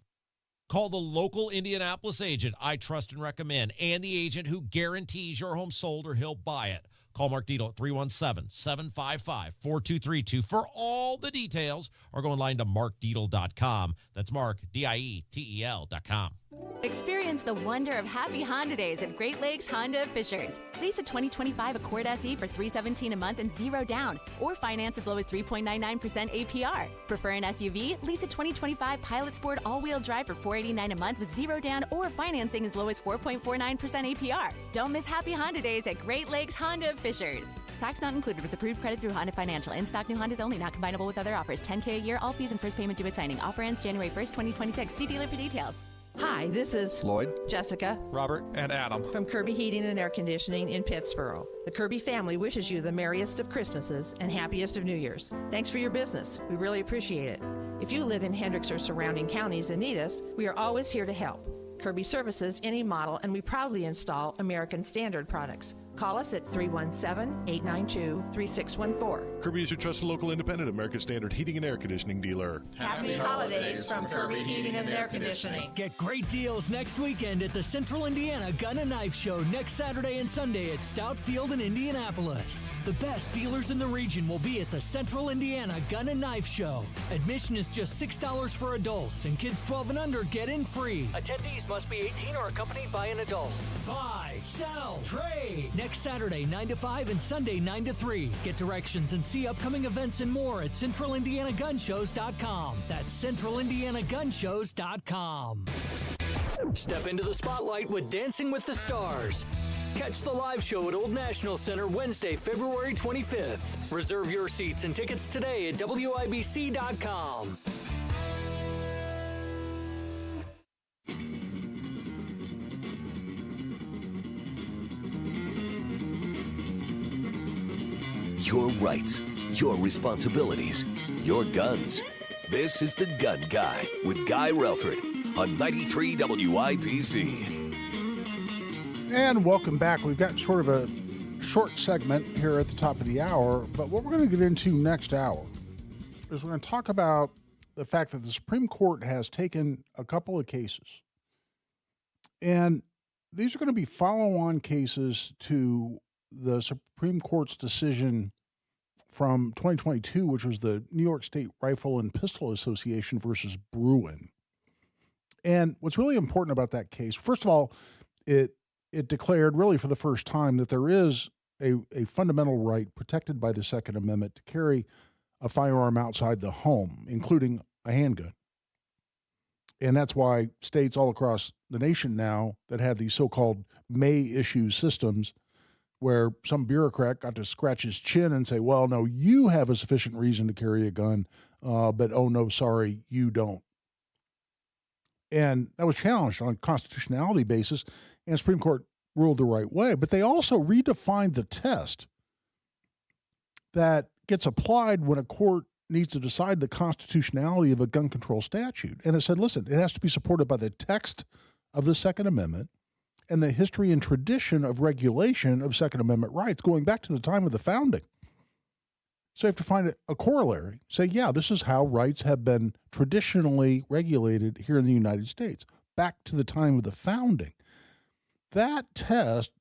Call the local Indianapolis agent I trust and recommend, and the agent who guarantees your home sold or he'll buy it. Call Mark Dietel at 317-755-4232 for all the details, or go online to markdietel.com. That's Mark, Dietel.com. Experience the wonder of happy Honda days at Great Lakes Honda of Fishers. Lease a 2025 Accord SE for $317 a month and zero down, or finance as low as 3.99% APR. Prefer an SUV? Lease a 2025 Pilot Sport all-wheel drive for $489 a month with zero down, or financing as low as 4.49% APR. Don't miss happy Honda days at Great Lakes Honda of Fishers. Tax not included with approved credit through Honda Financial. In-stock new Hondas only, not combinable with other offers. $10K a year, all fees and first payment due at signing. Offer ends January 1st, 2026. See dealer for details. Hi, this is Lloyd, Jessica, Robert, and Adam from Kirby Heating and Air Conditioning in Pittsboro. The Kirby family wishes you the merriest of Christmases and happiest of New Year's. Thanks for your business. We really appreciate it. If you live in Hendricks or surrounding counties and need us, we are always here to help. Kirby services any model, and we proudly install American Standard products. Call us at 317-892-3614. Kirby is your trusted local independent American Standard heating and air conditioning dealer. Happy holidays from Kirby Heating and Air Conditioning. Get great deals next weekend at the Central Indiana Gun and Knife Show next Saturday and Sunday at Stout Field in Indianapolis. The best dealers in the region will be at the Central Indiana Gun and Knife Show. Admission is just $6 for adults, and kids 12 and under get in free. Attendees must be 18 or accompanied by an adult. Buy, sell, trade. Next Saturday, 9 to 5, and Sunday, 9 to 3. Get directions and see upcoming events and more at CentralIndianaGunShows.com. That's CentralIndianaGunShows.com. Step into the spotlight with Dancing with the Stars. Catch the live show at Old National Center Wednesday, February 25th. Reserve your seats and tickets today at WIBC.com. Your rights, your responsibilities, your guns. This is The Gun Guy with Guy Relford on 93 WIBC. And welcome back. We've got sort of a short segment here at the top of the hour, but what we're going to get into next hour is we're going to talk about the fact that the Supreme Court has taken a couple of cases. And these are going to be follow-on cases to the Supreme Court's decision from 2022, which was the New York State Rifle and Pistol Association versus Bruen. And what's really important about that case, first of all, it declared really for the first time that there is a fundamental right protected by the Second Amendment to carry a firearm outside the home, including a handgun. And that's why states all across the nation now that have these so-called may issue systems where some bureaucrat got to scratch his chin and say, well, no, you have a sufficient reason to carry a gun, but oh no, sorry, you don't. And that was challenged on a constitutionality basis, and the Supreme Court ruled the right way. But they also redefined the test that gets applied when a court needs to decide the constitutionality of a gun control statute. And it said, listen, it has to be supported by the text of the Second Amendment and the history and tradition of regulation of Second Amendment rights going back to the time of the founding. So you have to find a corollary. Say, yeah, this is how rights have been traditionally regulated here in the United States, back to the time of the founding. That test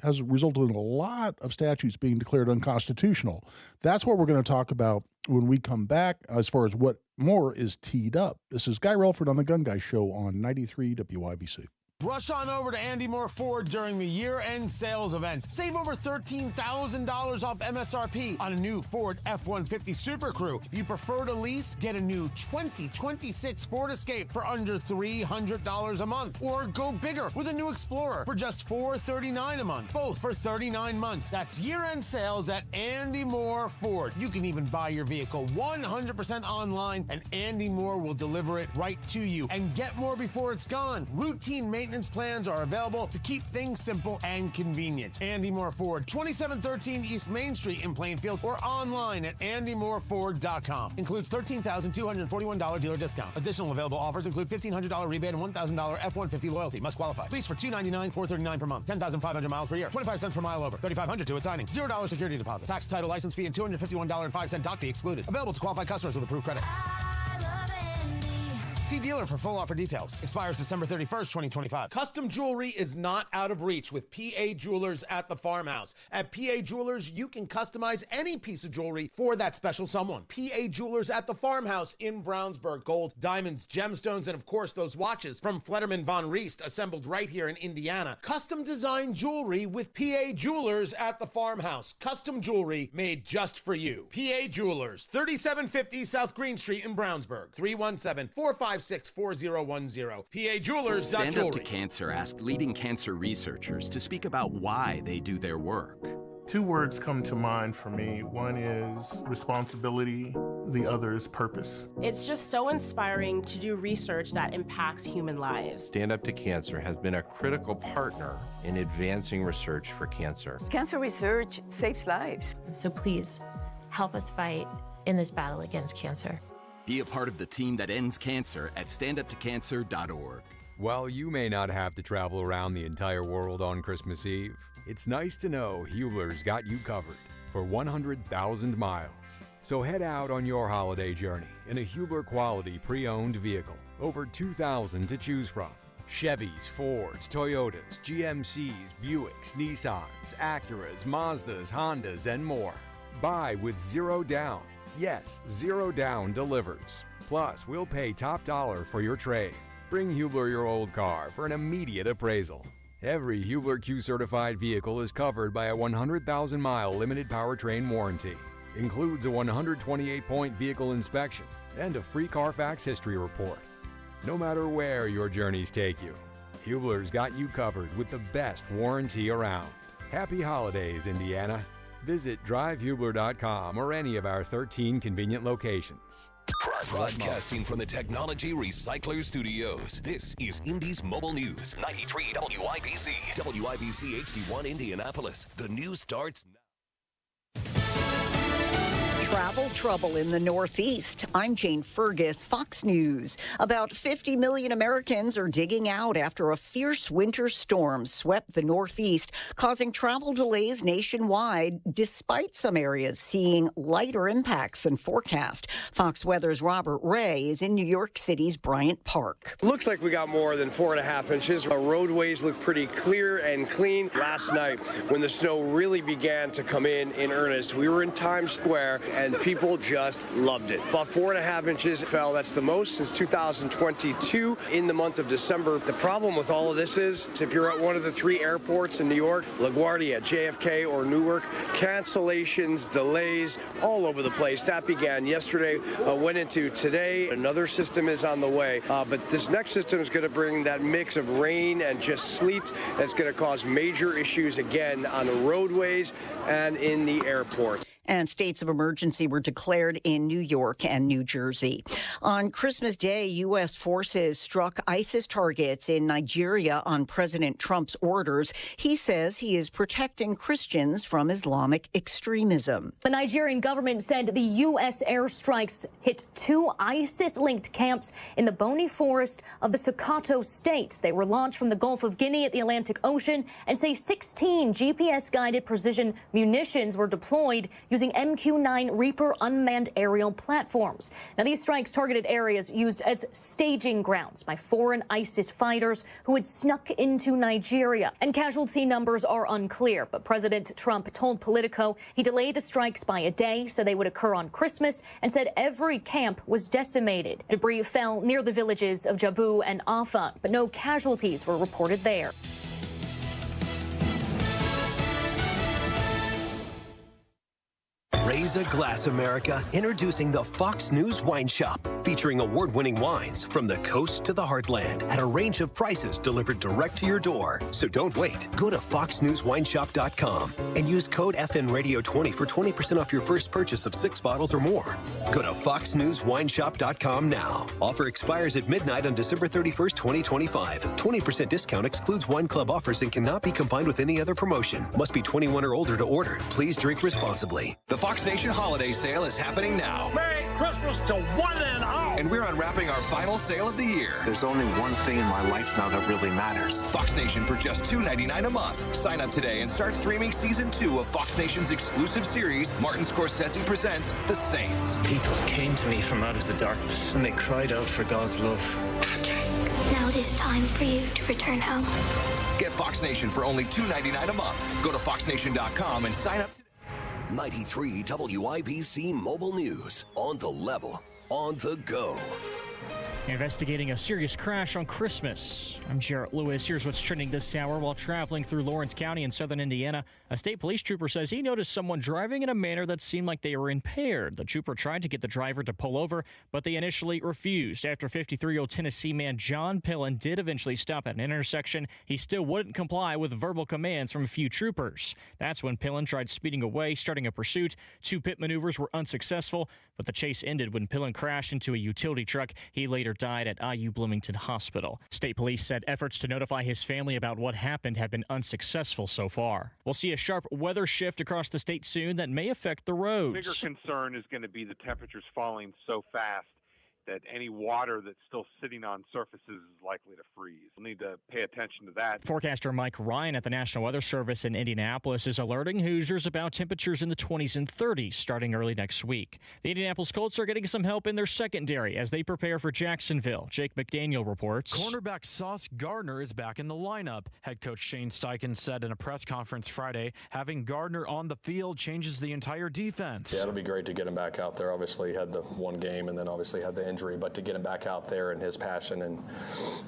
has resulted in a lot of statutes being declared unconstitutional. That's what we're going to talk about when we come back as far as what more is teed up. This is Guy Relford on The Gun Guy Show on 93 WIBC. Rush on over to Andy Moore Ford during the year-end sales event. Save over $13,000 off MSRP on a new Ford F-150 Super Crew. If you prefer to lease, get a new 2026 Ford Escape for under $300 a month. Or go bigger with a new Explorer for just $439 a month, both for 39 months. That's year-end sales at Andy Moore Ford. You can even buy your vehicle 100% online, and Andy Moore will deliver it right to you. And get more before it's gone. Routine maintenance plans are available to keep things simple and convenient. Andy Moore Ford, 2713 East Main Street in Plainfield, or online at andymoreford.com. Includes $13,241 dealer discount. Additional available offers include $1,500 rebate and $1,000 F-150 loyalty. Must qualify. Lease for $299, $439 per month. 10,500 miles per year. 25 cents per mile over. $3,500 to its signing. $0 security deposit. Tax, title, license fee, and $251.05 dock fee excluded. Available to qualified customers with approved credit. See dealer for full offer details. Expires December 31st, 2025. Custom jewelry is not out of reach with PA Jewelers at the Farmhouse. At PA Jewelers, you can customize any piece of jewelry for that special someone. PA Jewelers at the Farmhouse in Brownsburg. Gold, diamonds, gemstones, and of course those watches from Flederman Von Riest, assembled right here in Indiana. Custom designed jewelry with PA Jewelers at the Farmhouse. Custom jewelry made just for you. PA Jewelers, 3750 South Green Street in Brownsburg. 317-456-4010. PAJewelers.jewelry. Stand Up to Cancer asked leading cancer researchers to speak about why they do their work. Two words come to mind for me. One is responsibility, the other is purpose. It's just so inspiring to do research that impacts human lives. Stand Up to Cancer has been a critical partner in advancing research for cancer. Cancer research saves lives. So please, help us fight in this battle against cancer. Be a part of the team that ends cancer at standuptocancer.org. While you may not have to travel around the entire world on Christmas Eve, it's nice to know Hubler's got you covered for 100,000 miles. So head out on your holiday journey in a Hubler quality pre-owned vehicle. Over 2,000 to choose from. Chevys, Fords, Toyotas, GMCs, Buicks, Nissans, Acuras, Mazdas, Hondas, and more. Buy with zero down. Yes, zero down delivers. Plus, we'll pay top dollar for your trade. Bring Hubler your old car for an immediate appraisal. Every Hubler Q-certified vehicle is covered by a 100,000-mile limited powertrain warranty. Includes a 128-point vehicle inspection and a free Carfax history report. No matter where your journeys take you, Hubler's got you covered with the best warranty around. Happy holidays, Indiana. Visit drivehubler.com or any of our 13 convenient locations. Broadcasting from the Technology Recycler Studios, this is Indy's Mobile News, 93 WIBC, WIBC HD1 Indianapolis. The news starts now. Travel trouble in the Northeast. I'm Jane Fergus, Fox News. About 50 million Americans are digging out after a fierce winter storm swept the Northeast, causing travel delays nationwide, despite some areas seeing lighter impacts than forecast. Fox Weather's Robert Ray is in New York City's Bryant Park. Looks like we got more than 4.5 inches. Our roadways look pretty clear and clean. Last night, when the snow really began to come in earnest, we were in Times Square, and people just loved it. About 4.5 inches fell. That's the most since 2022 in the month of December. The problem with all of this is, if you're at one of the 3 airports in New York, LaGuardia, JFK, or Newark, cancellations, delays, all over the place. That began yesterday, went into today. Another system is on the way, but this next system is going to bring that mix of rain and just sleet that's going to cause major issues again on the roadways and in the airport. And states of emergency were declared in New York and New Jersey. On Christmas Day, U.S. forces struck ISIS targets in Nigeria on President Trump's orders. He says he is protecting Christians from Islamic extremism. The Nigerian government said the U.S. airstrikes hit 2 ISIS-linked camps in the Boni Forest of the Sokoto state. They were launched from the Gulf of Guinea at the Atlantic Ocean, and say 16 GPS-guided precision munitions were deployed using MQ-9 Reaper unmanned aerial platforms. Now, these strikes targeted areas used as staging grounds by foreign ISIS fighters who had snuck into Nigeria. And casualty numbers are unclear, but President Trump told Politico he delayed the strikes by a day so they would occur on Christmas, and said every camp was decimated. Debris fell near the villages of Jabu and Afan, but no casualties were reported there. Raise a glass, America. Introducing the Fox News Wine Shop, featuring award-winning wines from the coast to the heartland at a range of prices delivered direct to your door. So don't wait. Go to foxnewswineshop.com and use code FNRadio20 for 20% off your first purchase of 6 bottles or more. Go to foxnewswineshop.com now. Offer expires at midnight on December 31st, 2025. 20% discount excludes wine club offers and cannot be combined with any other promotion. Must be 21 or older to order. Please drink responsibly. The Fox Nation holiday sale is happening now. Merry Christmas to one and all! And we're unwrapping our final sale of the year. There's only one thing in my life now that really matters. Fox Nation for just $2.99 a month. Sign up today and start streaming Season 2 of Fox Nation's exclusive series, Martin Scorsese Presents The Saints. People came to me from out of the darkness, and they cried out for God's love. Patrick, now it is time for you to return home. Get Fox Nation for only $2.99 a month. Go to foxnation.com and sign up today. 93 WIBC Mobile News. On the level, on the go. Investigating a serious crash on Christmas. I'm Jarrett Lewis. Here's what's trending this hour. While traveling through Lawrence County in southern Indiana, a state police trooper says he noticed someone driving in a manner that seemed like they were impaired. The trooper tried to get the driver to pull over, but they initially refused. After 53-year-old Tennessee man John Pillen did eventually stop at an intersection, he still wouldn't comply with verbal commands from a few troopers. That's when Pillen tried speeding away, starting a pursuit. 2 pit maneuvers were unsuccessful, but the chase ended when Pillen crashed into a utility truck. He later died at IU Bloomington Hospital. State police said efforts to notify his family about what happened have been unsuccessful so far. We'll see a sharp weather shift across the state soon that may affect the roads. The bigger concern is going to be the temperatures falling so fast that any water that's still sitting on surfaces is likely to freeze. We'll need to pay attention to that. Forecaster Mike Ryan at the National Weather Service in Indianapolis is alerting Hoosiers about temperatures in the 20s and 30s starting early next week. The Indianapolis Colts are getting some help in their secondary as they prepare for Jacksonville. Jake McDaniel reports. Cornerback Sauce Gardner is back in the lineup. Head coach Shane Steichen said in a press conference Friday, having Gardner on the field changes the entire defense. Yeah, it'll be great to get him back out there. Obviously, he had the one game and then obviously had the injury, but to get him back out there and his passion and,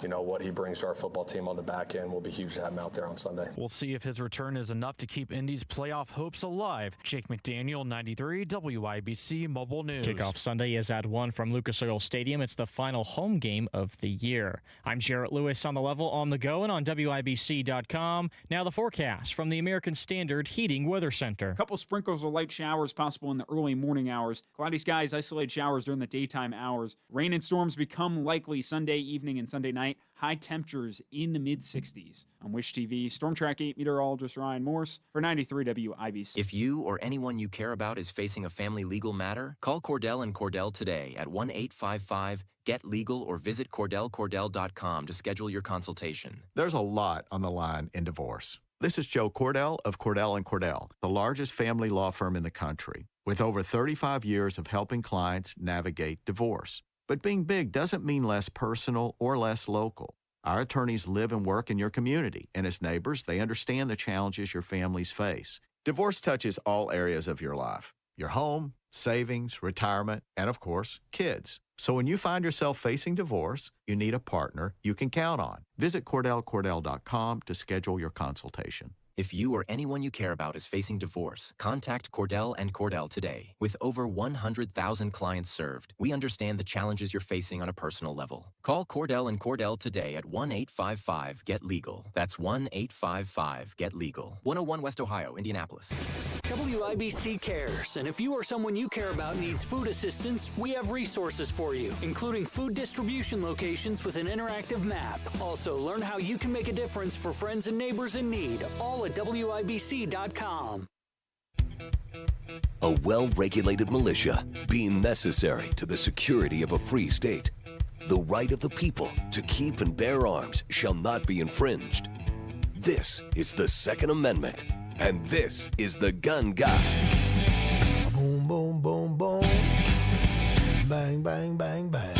you know, what he brings to our football team on the back end will be huge to have him out there on Sunday. We'll see if his return is enough to keep Indy's playoff hopes alive. Jake McDaniel, 93 WIBC Mobile News. Kickoff Sunday is at 1 from Lucas Oil Stadium. It's the final home game of the year. I'm Jarrett Lewis on the level, on the go, and on WIBC.com. Now the forecast from the American Standard Heating Weather Center. A couple sprinkles or light showers possible in the early morning hours. Cloudy skies, isolated showers during the daytime hours. hours. Rain and storms become likely Sunday evening and Sunday night. High temperatures in the mid-60s. On Wish TV, Storm Track 8 meteorologist Ryan Morse for 93 WIBC. If you or anyone you care about is facing a family legal matter, call Cordell and Cordell today at 1-855-GET-LEGAL or visit CordellCordell.com to schedule your consultation. There's a lot on the line in divorce. This is Joe Cordell of Cordell & Cordell, the largest family law firm in the country, with over 35 years of helping clients navigate divorce. But being big doesn't mean less personal or less local. Our attorneys live and work in your community, and as neighbors, they understand the challenges your families face. Divorce touches all areas of your life: your home, savings, retirement, and of course, kids. So when you find yourself facing divorce, you need a partner you can count on. Visit CordellCordell.com to schedule your consultation. If you or anyone you care about is facing divorce, contact Cordell and Cordell today. With over 100,000 clients served, we understand the challenges you're facing on a personal level. Call Cordell and Cordell today at 1-855-GET-LEGAL. That's 1-855-GET-LEGAL. 101 West Ohio, Indianapolis. WIBC cares, and if you or someone you care about needs food assistance, we have resources for you, including food distribution locations with an interactive map. Also, learn how you can make a difference for friends and neighbors in need, all at WIBC.com. A well-regulated militia being necessary to the security of a free state. The right of the people to keep and bear arms shall not be infringed. This is the Second Amendment. And this is the Gun Guy. Boom, boom, boom, boom. Bang, bang, bang, bang.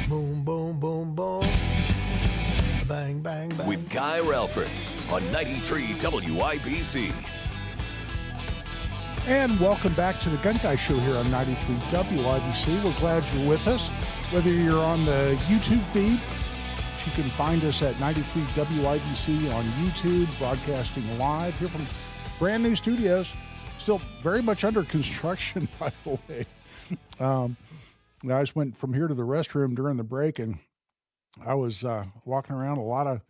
Boom, boom, boom, boom. Bang, bang, bang. With Guy Relford on 93 WIBC. And welcome back to the Gun Guy Show here on 93 WIBC. We're glad you're with us. Whether you're on the YouTube feed, you can find us at 93 WIBC on YouTube, broadcasting live here from brand new studios. Still very much under construction, by the way. I just went from here to the restroom during the break, and I was walking around. A lot of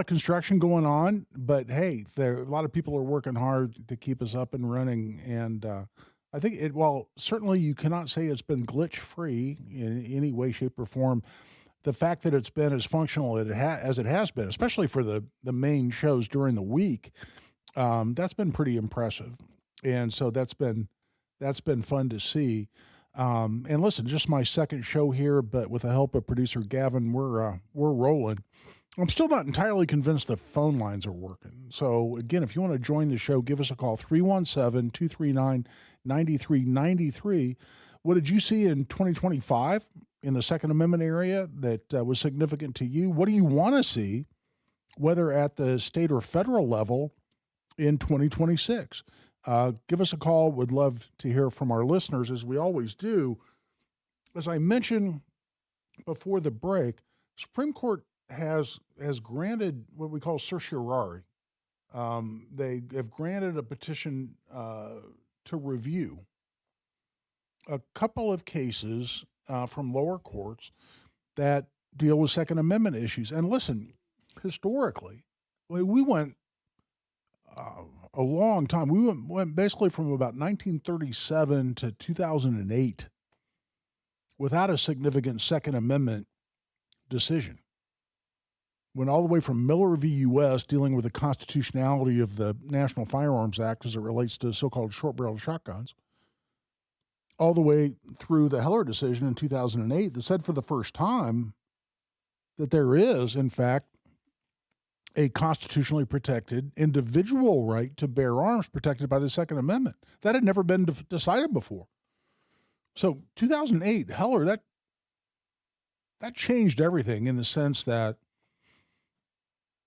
construction going on, but hey, a lot of people are working hard to keep us up and running. And I think certainly you cannot say it's been glitch free in any way, shape, or form. The fact that it's been as functional as it has been, especially for the main shows during the week, that's been pretty impressive. And so that's been fun to see. And listen, just my second show here, but with the help of producer Gavin, we're rolling. I'm still not entirely convinced the phone lines are working. So again, if you want to join the show, give us a call, 317-239-9393. What did you see in 2025? In the Second Amendment area that was significant to you? What do you want to see, whether at the state or federal level, in 2026? Give us a call. Would love to hear from our listeners, as we always do. As I mentioned before the break, Supreme Court has granted what we call certiorari. They have granted a petition to review a couple of cases from lower courts that deal with Second Amendment issues. And listen, historically, we went a long time. We went basically from about 1937 to 2008 without a significant Second Amendment decision. Went all the way from Miller v. U.S., dealing with the constitutionality of the National Firearms Act as it relates to so-called short-barreled shotguns, all the way through the Heller decision in 2008 that said for the first time that there is, in fact, a constitutionally protected individual right to bear arms protected by the Second Amendment. That had never been decided before. So 2008, Heller, that changed everything in the sense that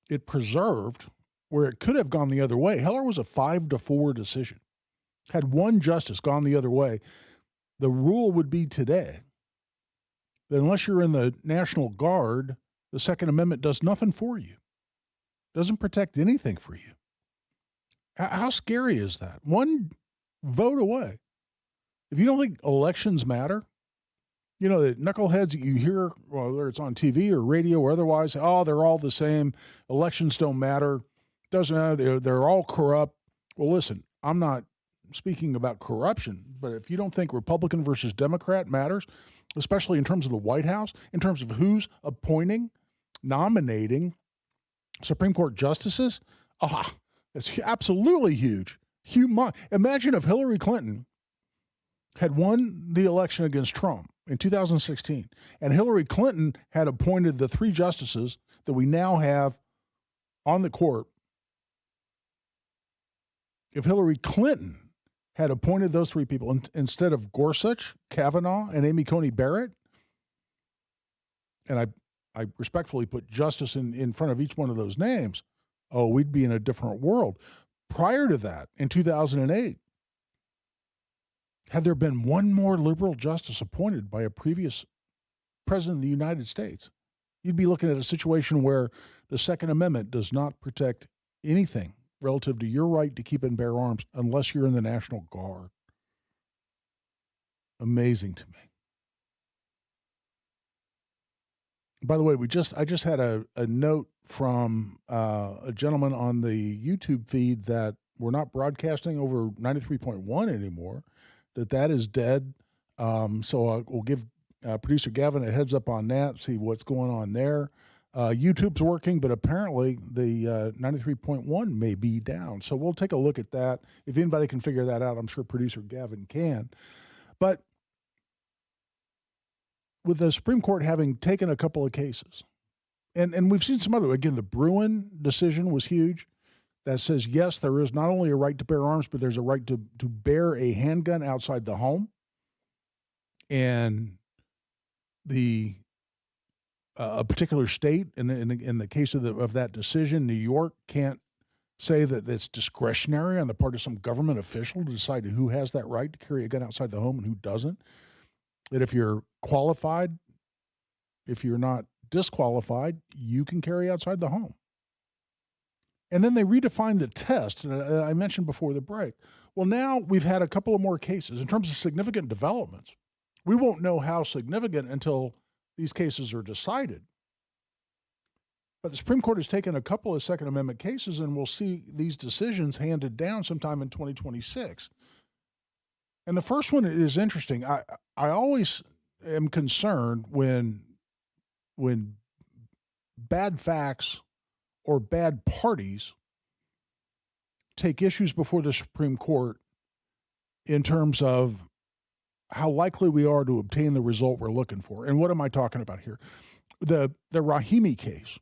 it preserved where it could have gone the other way. Heller was a 5-4 decision. Had one justice gone the other way, the rule would be today that unless you're in the National Guard, the Second Amendment does nothing for you. Doesn't protect anything for you. How scary is that? One vote away. If you don't think elections matter, you know, the knuckleheads that you hear, whether it's on TV or radio or otherwise, oh, they're all the same. Elections don't matter. Doesn't matter. They're all corrupt. Well, listen, I'm not speaking about corruption, but if you don't think Republican versus Democrat matters, especially in terms of the White House, in terms of who's appointing, nominating Supreme Court justices. It's absolutely huge. Imagine if Hillary Clinton had won the election against Trump in 2016, and Hillary Clinton had appointed the 3 justices that we now have on the court. If Hillary Clinton had appointed those 3 people instead of Gorsuch, Kavanaugh, and Amy Coney Barrett, and I respectfully put justice in front of each one of those names, we'd be in a different world. Prior to that, in 2008, had there been one more liberal justice appointed by a previous president of the United States, you'd be looking at a situation where the Second Amendment does not protect anything relative to your right to keep and bear arms unless you're in the National Guard. Amazing to me. By the way, I just had a note from a gentleman on the YouTube feed that we're not broadcasting over 93.1 anymore, that is dead. So we'll give producer Gavin a heads up on that, see what's going on there. YouTube's working, but apparently the 93.1 may be down. So we'll take a look at that. If anybody can figure that out, I'm sure producer Gavin can. But with the Supreme Court having taken a couple of cases, and we've seen some other, again, the Bruen decision was huge. That says, yes, there is not only a right to bear arms, but there's a right to bear a handgun outside the home. And a particular state, in the case of that decision, New York can't say that it's discretionary on the part of some government official to decide who has that right to carry a gun outside the home and who doesn't. That if you're qualified, if you're not disqualified, you can carry outside the home. And then they redefined the test, and I mentioned before the break. Well, now we've had a couple of more cases. In terms of significant developments, we won't know how significant until these cases are decided. But the Supreme Court has taken a couple of Second Amendment cases, and we'll see these decisions handed down sometime in 2026. And the first one is interesting. I always am concerned when bad facts or bad parties take issues before the Supreme Court in terms of how likely we are to obtain the result we're looking for. And what am I talking about here? The Rahimi case,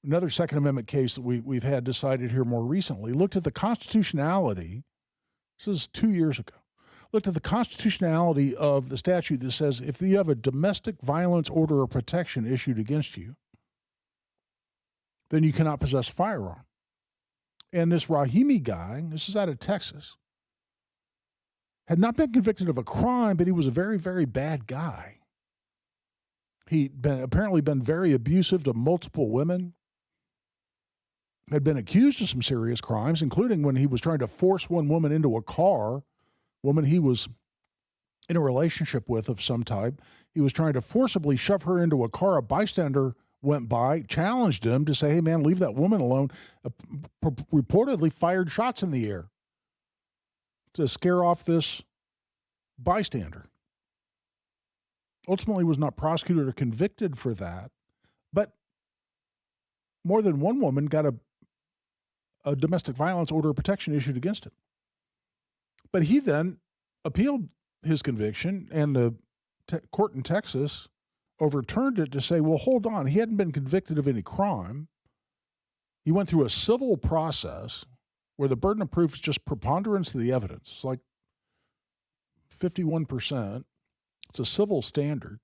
another Second Amendment case that we've had decided here more recently, looked at the constitutionality, this is 2 years ago, looked at the constitutionality of the statute that says if you have a domestic violence order of protection issued against you, then you cannot possess a firearm. And this Rahimi guy, this is out of Texas, had not been convicted of a crime, but he was a very, very bad guy. He'd apparently been very abusive to multiple women, had been accused of some serious crimes, including when he was trying to force one woman into a car, woman he was in a relationship with of some type. He was trying to forcibly shove her into a car. A bystander went by, challenged him to say, hey, man, leave that woman alone, reportedly fired shots in the air to scare off this bystander. Ultimately was not prosecuted or convicted for that, but more than one woman got a domestic violence order of protection issued against him. But he then appealed his conviction, and the court in Texas overturned it to say, well, hold on, he hadn't been convicted of any crime. He went through a civil process where the burden of proof is just preponderance of the evidence. It's like 51%. It's a civil standard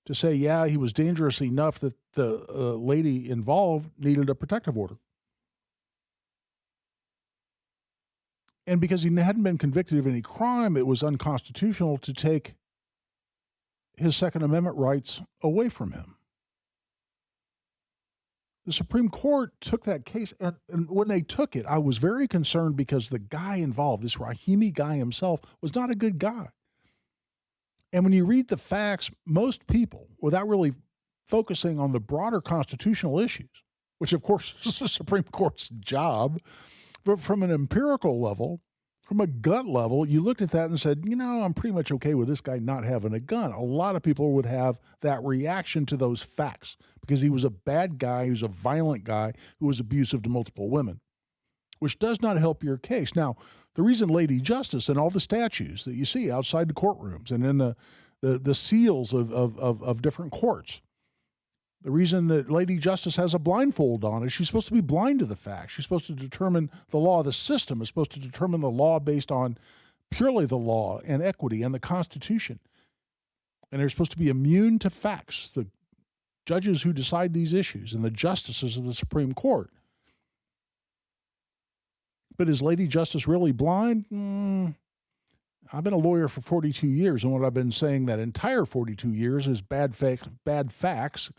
to say, yeah, he was dangerous enough that the lady involved needed a protective order. And because he hadn't been convicted of any crime, it was unconstitutional to take his Second Amendment rights away from him. The Supreme Court took that case, and when they took it, I was very concerned because the guy involved, this Rahimi guy himself, was not a good guy. And when you read the facts, most people, without really focusing on the broader constitutional issues, which of course is the Supreme Court's job, but from an empirical level, From a gut level, you looked at that and said, I'm pretty much okay with this guy not having a gun. A lot of people would have that reaction to those facts because he was a bad guy, he was a violent guy who was abusive to multiple women, which does not help your case. Now, the reason Lady Justice and all the statues that you see outside the courtrooms and in the seals of different courts, the reason that Lady Justice has a blindfold on is she's supposed to be blind to the facts. She's supposed to determine the law. The system is supposed to determine the law based on purely the law and equity and the Constitution. And they're supposed to be immune to facts, the judges who decide these issues and the justices of the Supreme Court. But is Lady Justice really blind? I've been a lawyer for 42 years, and what I've been saying that entire 42 years is bad facts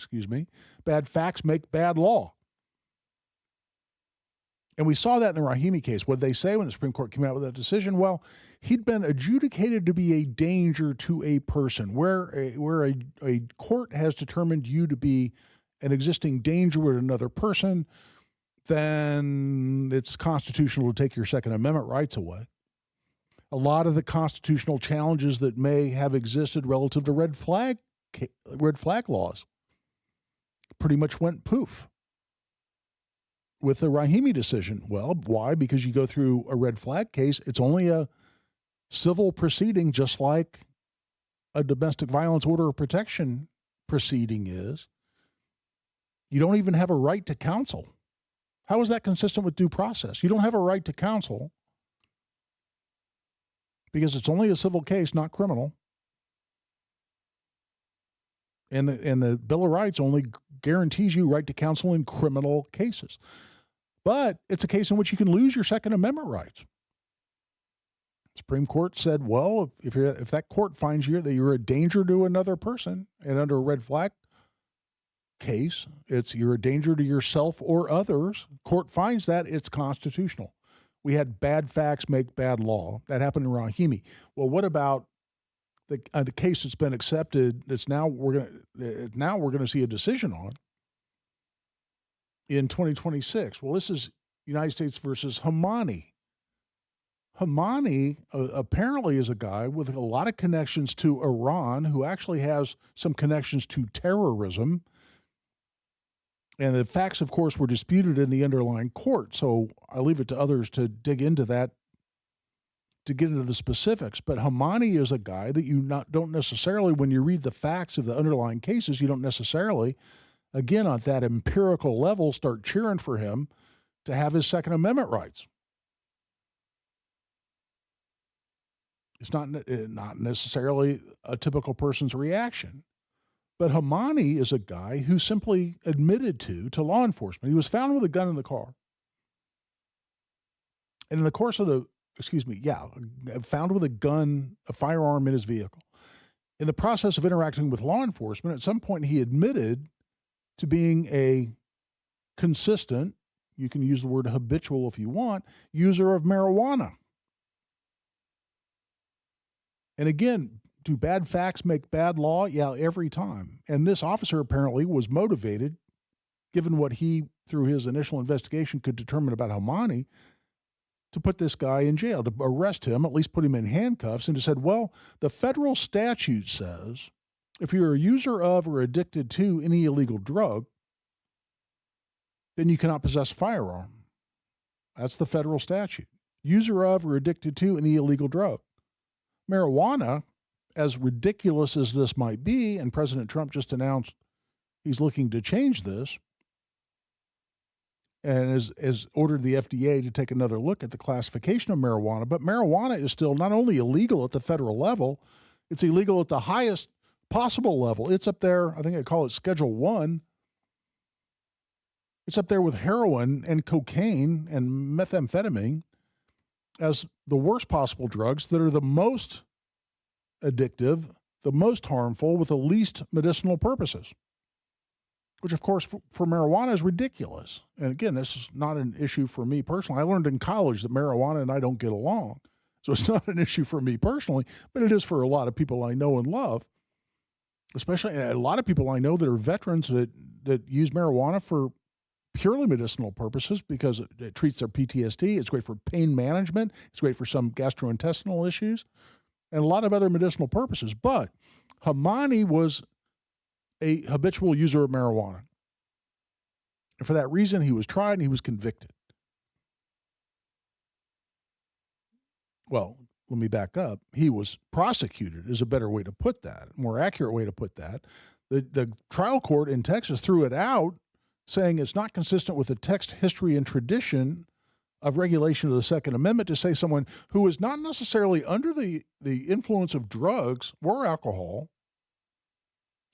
make bad law. And we saw that in the Rahimi case. What did they say when the Supreme Court came out with that decision? Well, he'd been adjudicated to be a danger to a person. Where a court has determined you to be an existing danger with another person, then it's constitutional to take your Second Amendment rights away. A lot of the constitutional challenges that may have existed relative to red flag laws pretty much went poof with the Rahimi decision. Well, why? Because you go through a red flag case, it's only a civil proceeding, just like a domestic violence order of protection proceeding is. You don't even have a right to counsel. How is that consistent with due process? You don't have a right to counsel because it's only a civil case, not criminal. And the Bill of Rights only guarantees you right to counsel in criminal cases. But it's a case in which you can lose your Second Amendment rights. Supreme Court said, well, if that court finds you that you're a danger to another person, and under a red flag case, you're a danger to yourself or others, court finds that, it's constitutional. We had bad facts make bad law. That happened in Rahimi. Well, what about the case that's been accepted that's now we're going to see a decision on in 2026? Well, this is United States versus Hamani. Hamani apparently is a guy with a lot of connections to Iran who actually has some connections to terrorism. And the facts, of course, were disputed in the underlying court. So I leave it to others to dig into that, to get into the specifics. But Hamani is a guy that you don't necessarily, when you read the facts of the underlying cases, you don't necessarily, again, on that empirical level, start cheering for him to have his Second Amendment rights. It's not necessarily a typical person's reaction. But Hamani is a guy who simply admitted to law enforcement. He was found with a gun in the car. And in the course of found with a firearm in his vehicle. In the process of interacting with law enforcement, at some point he admitted to being a consistent, you can use the word habitual if you want, user of marijuana. And again, do bad facts make bad law? Yeah, every time. And this officer apparently was motivated, given what he, through his initial investigation, could determine about Hamani, to put this guy in jail, to arrest him, at least put him in handcuffs, and to said, well, the federal statute says if you're a user of or addicted to any illegal drug, then you cannot possess a firearm. That's the federal statute. User of or addicted to any illegal drug. Marijuana, as ridiculous as this might be, and President Trump just announced he's looking to change this and has ordered the FDA to take another look at the classification of marijuana. But marijuana is still not only illegal at the federal level, it's illegal at the highest possible level. It's up there, I think I call it Schedule 1. It's up there with heroin and cocaine and methamphetamine as the worst possible drugs that are the most addictive, the most harmful, with the least medicinal purposes, which, of course, for marijuana is ridiculous. And again, this is not an issue for me personally. I learned in college that marijuana and I don't get along. So it's not an issue for me personally, but it is for a lot of people I know and love, especially a lot of people I know that are veterans that use marijuana for purely medicinal purposes because it treats their PTSD. It's great for pain management. It's great for some gastrointestinal issues and a lot of other medicinal purposes. But Hamani was a habitual user of marijuana. And for that reason, he was tried and he was convicted. Well, let me back up. He was prosecuted is a better way to put that, a more accurate way to put that. The trial court in Texas threw it out, saying it's not consistent with the text, history, and tradition of regulation of the Second Amendment to say someone who is not necessarily under the influence of drugs or alcohol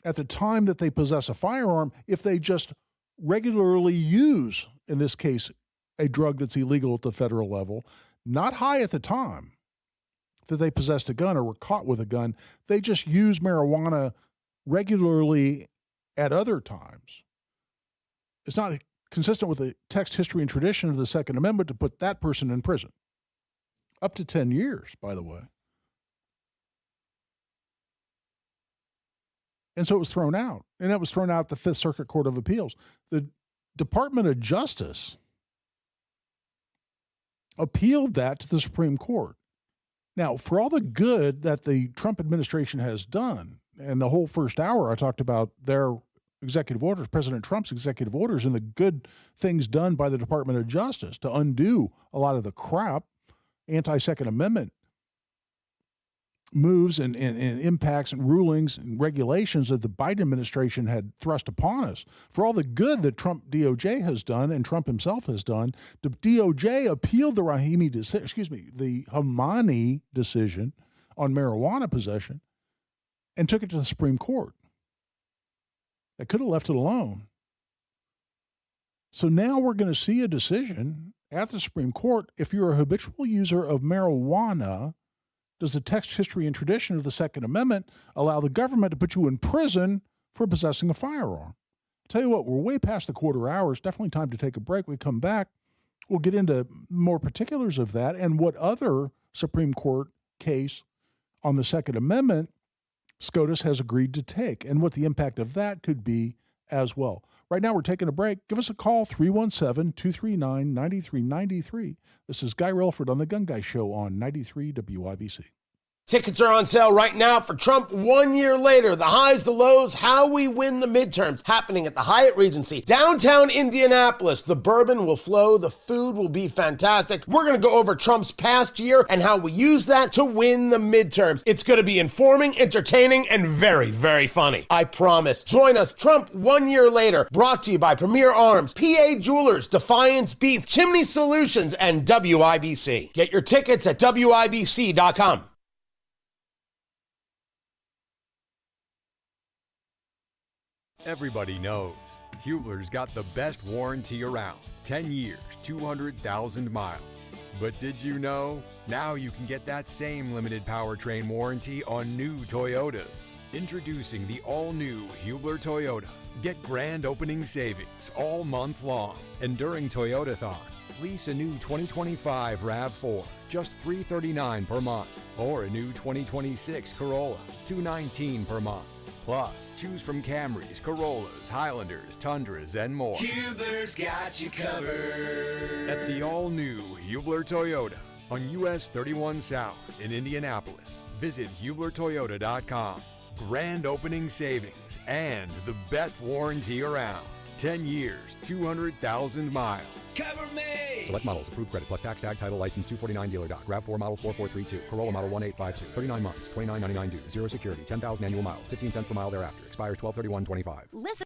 at the time that they possess a firearm, if they just regularly use, in this case, a drug that's illegal at the federal level, not high at the time that they possessed a gun or were caught with a gun, they just use marijuana regularly at other times. It's not consistent with the text, history, and tradition of the Second Amendment to put that person in prison. Up to 10 years, by the way. And so it was thrown out. And that was thrown out at the Fifth Circuit Court of Appeals. The Department of Justice appealed that to the Supreme Court. Now, for all the good that the Trump administration has done, and the whole first hour I talked about their executive orders, President Trump's executive orders, and the good things done by the Department of Justice to undo a lot of the crap, anti-Second Amendment moves and impacts and rulings and regulations that the Biden administration had thrust upon us. For all the good that Trump DOJ has done and Trump himself has done, the DOJ appealed the Hamani decision on marijuana possession and took it to the Supreme Court. They could have left it alone. So now we're going to see a decision at the Supreme Court. If you're a habitual user of marijuana, does the text, history, and tradition of the Second Amendment allow the government to put you in prison for possessing a firearm? Tell you what, we're way past the quarter hour. It's definitely time to take a break. We come back, we'll get into more particulars of that and what other Supreme Court case on the Second Amendment SCOTUS has agreed to take and what the impact of that could be as well. Right now, we're taking a break. Give us a call, 317-239-9393. This is Guy Relford on The Gun Guy Show on 93 WIBC. Tickets are on sale right now for Trump 1 year later. The highs, the lows, how we win the midterms. Happening at the Hyatt Regency, downtown Indianapolis. The bourbon will flow. The food will be fantastic. We're going to go over Trump's past year and how we use that to win the midterms. It's going to be informing, entertaining, and very, very funny. I promise. Join us, Trump 1 year later. Brought to you by Premier Arms, PA Jewelers, Defiance Beef, Chimney Solutions, and WIBC. Get your tickets at WIBC.com. Everybody knows Hubler's got the best warranty around. 10 years, 200,000 miles. But did you know? Now you can get that same limited powertrain warranty on new Toyotas. Introducing the all-new Hubler Toyota. Get grand opening savings all month long. And during Toyotathon, lease a new 2025 RAV4, just $339 per month. Or a new 2026 Corolla, $219 per month. Plus, choose from Camrys, Corollas, Highlanders, Tundras, and more. Hubler's got you covered. At the all-new Hubler Toyota on US 31 South in Indianapolis. Visit HublerToyota.com. Grand opening savings and the best warranty around. 10 years, 200,000 miles. Cover me! Select models, approved credit, plus tax, tag, title, license, 249 dealer doc. RAV4 model 4432. Corolla model 1852. 39 months, $29.99 due. Zero security, 10,000 annual miles. 15 cents per mile thereafter. Expires 12/31/25. Listen.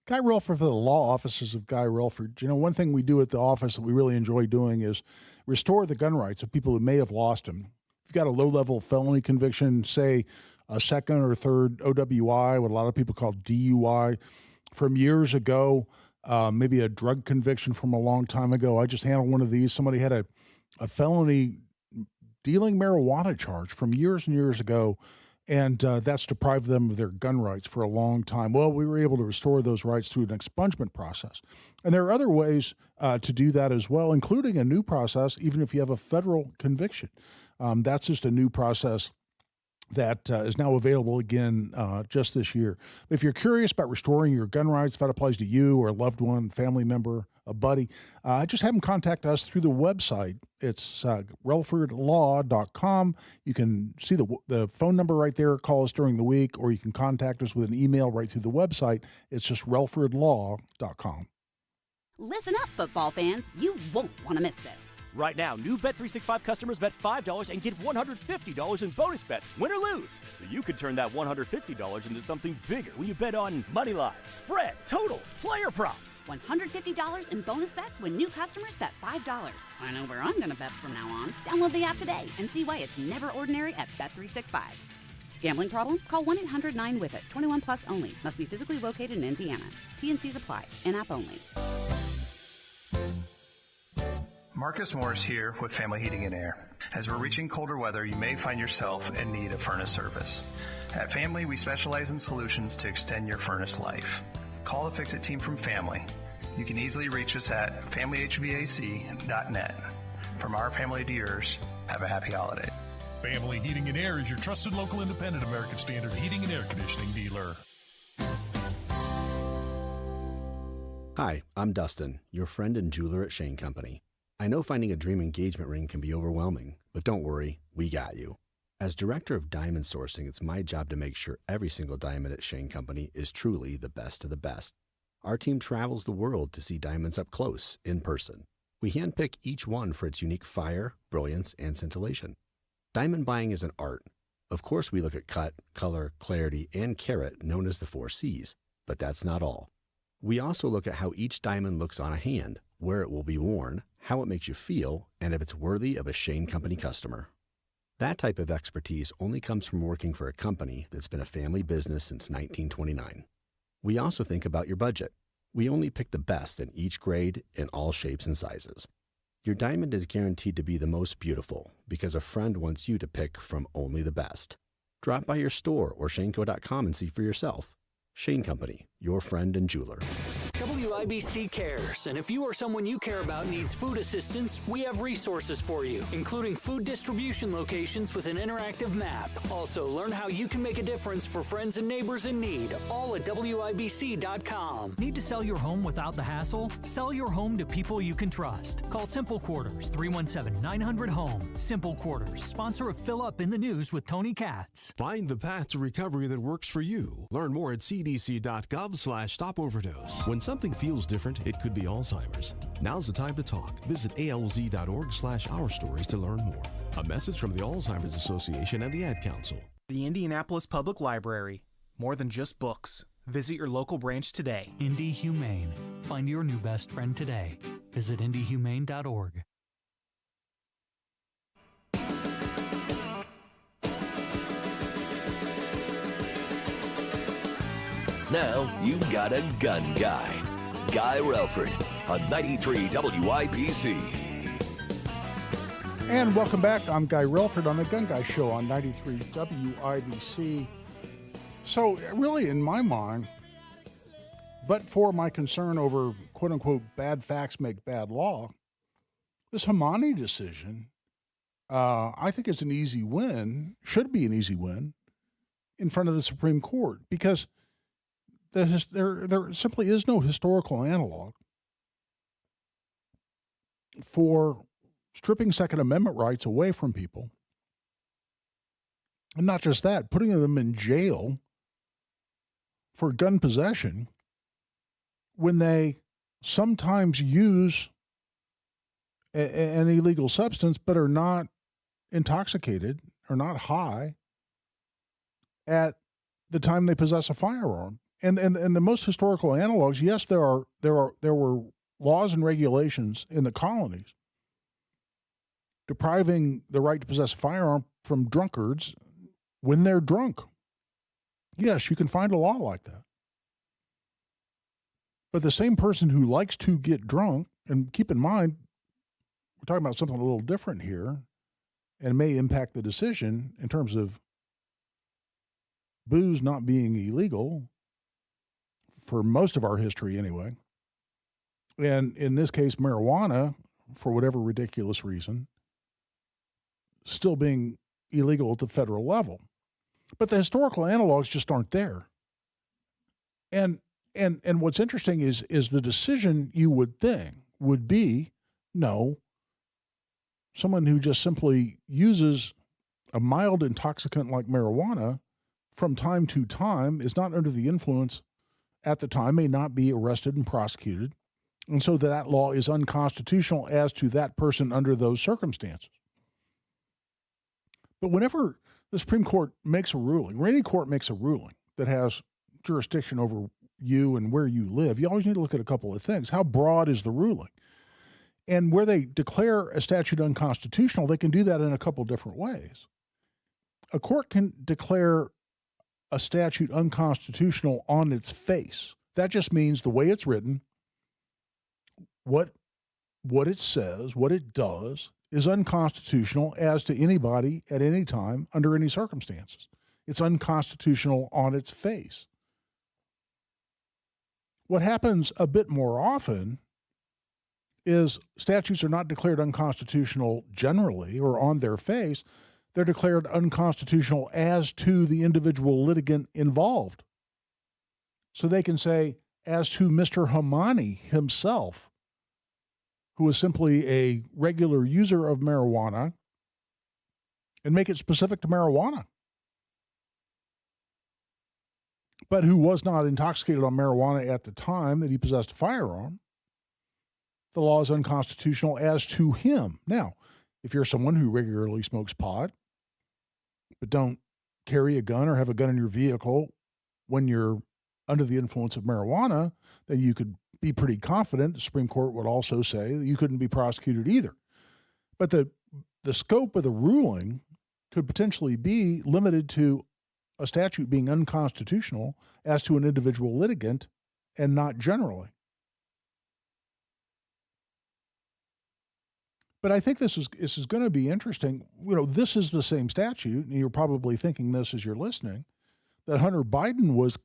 Guy Relford for the law offices of Guy Relford. You know, one thing we do at the office that we really enjoy doing is restore the gun rights of people who may have lost them. If you've got a low-level felony conviction, say a second or third OWI, what a lot of people call DUI, from years ago, maybe a drug conviction from a long time ago. I just handled one of these. Somebody had a felony dealing marijuana charge from years and years ago, and that's deprived them of their gun rights for a long time. Well, we were able to restore those rights through an expungement process. And there are other ways to do that as well, including a new process, even if you have a federal conviction. That's just a new process that is now available again just this year. If you're curious about restoring your gun rights, if that applies to you or a loved one, family member, a buddy, just have them contact us through the website. It's relfordlaw.com. You can see the phone number right there. Call us during the week, or you can contact us with an email right through the website. It's just relfordlaw.com. Listen up, football fans. You won't want to miss this. Right now, new Bet365 customers bet $5 and get $150 in bonus bets, win or lose. So you could turn that $150 into something bigger when you bet on money line, spread, totals, player props. $150 in bonus bets when new customers bet $5. I know where I'm going to bet from now on. Download the app today and see why it's never ordinary at Bet365. Gambling problem? Call 1-800-9-WITH-IT. 21 plus only. Must be physically located in Indiana. T&Cs apply. In-app only. Marcus Morris here with Family Heating and Air. As we're reaching colder weather, you may find yourself in need of furnace service. At Family, we specialize in solutions to extend your furnace life. Call the Fix-It team from Family. You can easily reach us at familyhvac.net. From our family to yours, have a happy holiday. Family Heating and Air is your trusted local independent American Standard heating and air conditioning dealer. Hi, I'm Dustin, your friend and jeweler at Shane Company. I know finding a dream engagement ring can be overwhelming, but don't worry, we got you. As director of diamond sourcing, it's my job to make sure every single diamond at Shane Company is truly the best of the best. Our team travels the world to see diamonds up close, in person. We handpick each one for its unique fire, brilliance, and scintillation. Diamond buying is an art. Of course, we look at cut, color, clarity, and carat, known as the 4 C's, but that's not all. We also look at how each diamond looks on a hand, where it will be worn, how it makes you feel, and if it's worthy of a Shane Company customer. That type of expertise only comes from working for a company that's been a family business since 1929. We also think about your budget. We only pick the best in each grade in all shapes and sizes. Your diamond is guaranteed to be the most beautiful because a friend wants you to pick from only the best. Drop by your store or shaneco.com and see for yourself. Shane Company, your friend and jeweler. WIBC cares, and if you or someone you care about needs food assistance, we have resources for you, including food distribution locations with an interactive map. Also, learn how you can make a difference for friends and neighbors in need, all at WIBC.com. Need to sell your home without the hassle? Sell your home to people you can trust. Call Simple Quarters, 317-900-HOME. Simple Quarters, sponsor of Fill Up in the News with Tony Katz. Find the path to recovery that works for you. Learn more at cdc.gov/stopoverdose. When something feels different, it could be Alzheimer's. Now's the time to talk. Visit alz.org/ourstories to learn more. A message from the Alzheimer's Association and the Ad Council. The Indianapolis Public Library. More than just books. Visit your local branch today. Indy Humane. Find your new best friend today. Visit indyhumane.org. Now you've got a gun guy. Guy Relford on 93 WIBC. And welcome back. I'm Guy Relford on the Gun Guy Show on 93 WIBC. So really, in my mind, but for my concern over quote-unquote bad facts make bad law, this Hamani decision, I think it's an easy win, should be an easy win, in front of the Supreme Court, because there simply is no historical analog for stripping Second Amendment rights away from people. And not just that, putting them in jail for gun possession when they sometimes use an illegal substance but are not intoxicated or not high at the time they possess a firearm. And the most historical analogs, yes, there were laws and regulations in the colonies depriving the right to possess a firearm from drunkards when they're drunk. Yes, you can find a law like that. But the same person who likes to get drunk, and keep in mind, we're talking about something a little different here, and may impact the decision in terms of booze not being illegal for most of our history anyway. And in this case, marijuana, for whatever ridiculous reason, still being illegal at the federal level. But the historical analogs just aren't there. And what's interesting is the decision you would think would be, no, someone who just simply uses a mild intoxicant like marijuana from time to time is not under the influence at the time, may not be arrested and prosecuted. And so that law is unconstitutional as to that person under those circumstances. But whenever the Supreme Court makes a ruling, or any court makes a ruling that has jurisdiction over you and where you live, you always need to look at a couple of things. How broad is the ruling? And where they declare a statute unconstitutional, they can do that in a couple different ways. A court can declare a statute unconstitutional on its face. That just means the way it's written, what it says, what it does, is unconstitutional as to anybody at any time under any circumstances. It's unconstitutional on its face. What happens a bit more often is statutes are not declared unconstitutional generally or on their face. They're declared unconstitutional as to the individual litigant involved. So they can say, as to Mr. Hamani himself, who is simply a regular user of marijuana, and make it specific to marijuana, but who was not intoxicated on marijuana at the time that he possessed a firearm, the law is unconstitutional as to him. Now, if you're someone who regularly smokes pot, but don't carry a gun or have a gun in your vehicle when you're under the influence of marijuana, then you could be pretty confident the Supreme Court would also say that you couldn't be prosecuted either. But the scope of the ruling could potentially be limited to a statute being unconstitutional as to an individual litigant and not generally. But I think this is going to be interesting. You know, this is the same statute, and you're probably thinking this as you're listening, that Hunter Biden was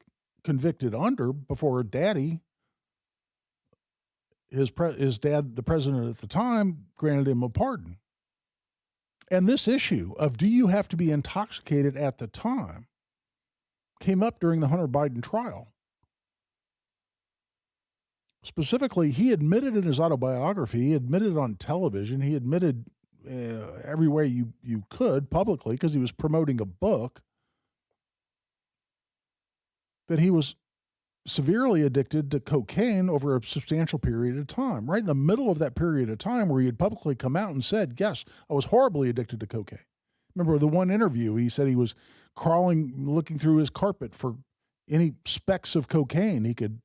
convicted under before Daddy, his dad, the president at the time, granted him a pardon. And this issue of do you have to be intoxicated at the time came up during the Hunter Biden trial. Specifically, he admitted in his autobiography, he admitted on television, he admitted every way you could publicly because he was promoting a book, that he was severely addicted to cocaine over a substantial period of time. Right in the middle of that period of time where he had publicly come out and said, yes, I was horribly addicted to cocaine. Remember the one interview, he said he was crawling, looking through his carpet for any specks of cocaine he could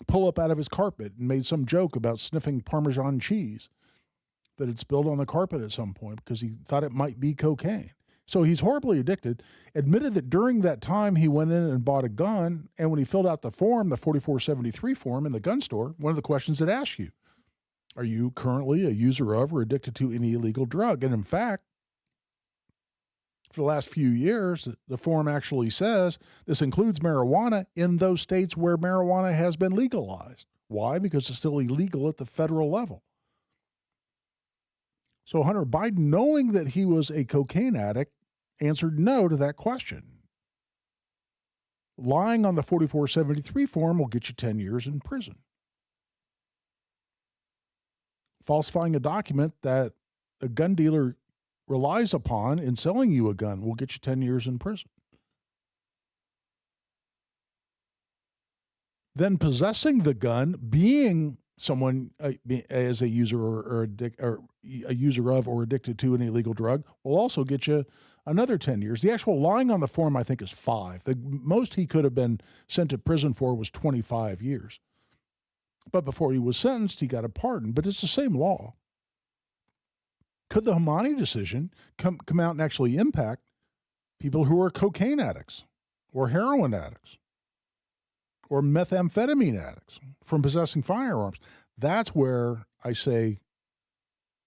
pull up out of his carpet, and made some joke about sniffing Parmesan cheese that had spilled on the carpet at some point because he thought it might be cocaine. So he's horribly addicted, admitted that during that time he went in and bought a gun, and when he filled out the form, the 4473 form in the gun store, one of the questions it asks you, are you currently a user of or addicted to any illegal drug? And in fact, for the last few years, the form actually says this includes marijuana in those states where marijuana has been legalized. Why? Because it's still illegal at the federal level. So Hunter Biden, knowing that he was a cocaine addict, answered no to that question. Lying on the 4473 form will get you 10 years in prison. Falsifying a document that a gun dealer relies upon in selling you a gun will get you 10 years in prison. Then possessing the gun, being someone as a user or a user of or addicted to an illegal drug, will also get you another 10 years. The actual lying on the form, I think, is 5. The most he could have been sent to prison for was 25 years. But before he was sentenced, he got a pardon. But it's the same law. Could the Hamani decision come out and actually impact people who are cocaine addicts or heroin addicts or methamphetamine addicts from possessing firearms? That's where I say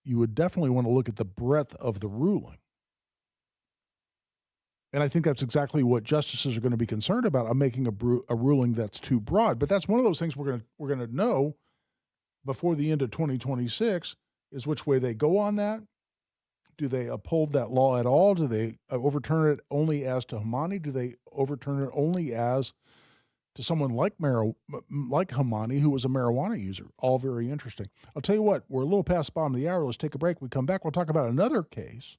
you would definitely want to look at the breadth of the ruling. And I think that's exactly what justices are going to be concerned about. I'm making a ruling that's too broad. But that's one of those things we're going to know before the end of 2026 is which way they go on that. Do they uphold that law at all? Do they overturn it only as to Hamani? Do they overturn it only as to someone like Hamani, who was a marijuana user? All very interesting. I'll tell you what, we're a little past the bottom of the hour. Let's take a break. When we come back, we'll talk about another case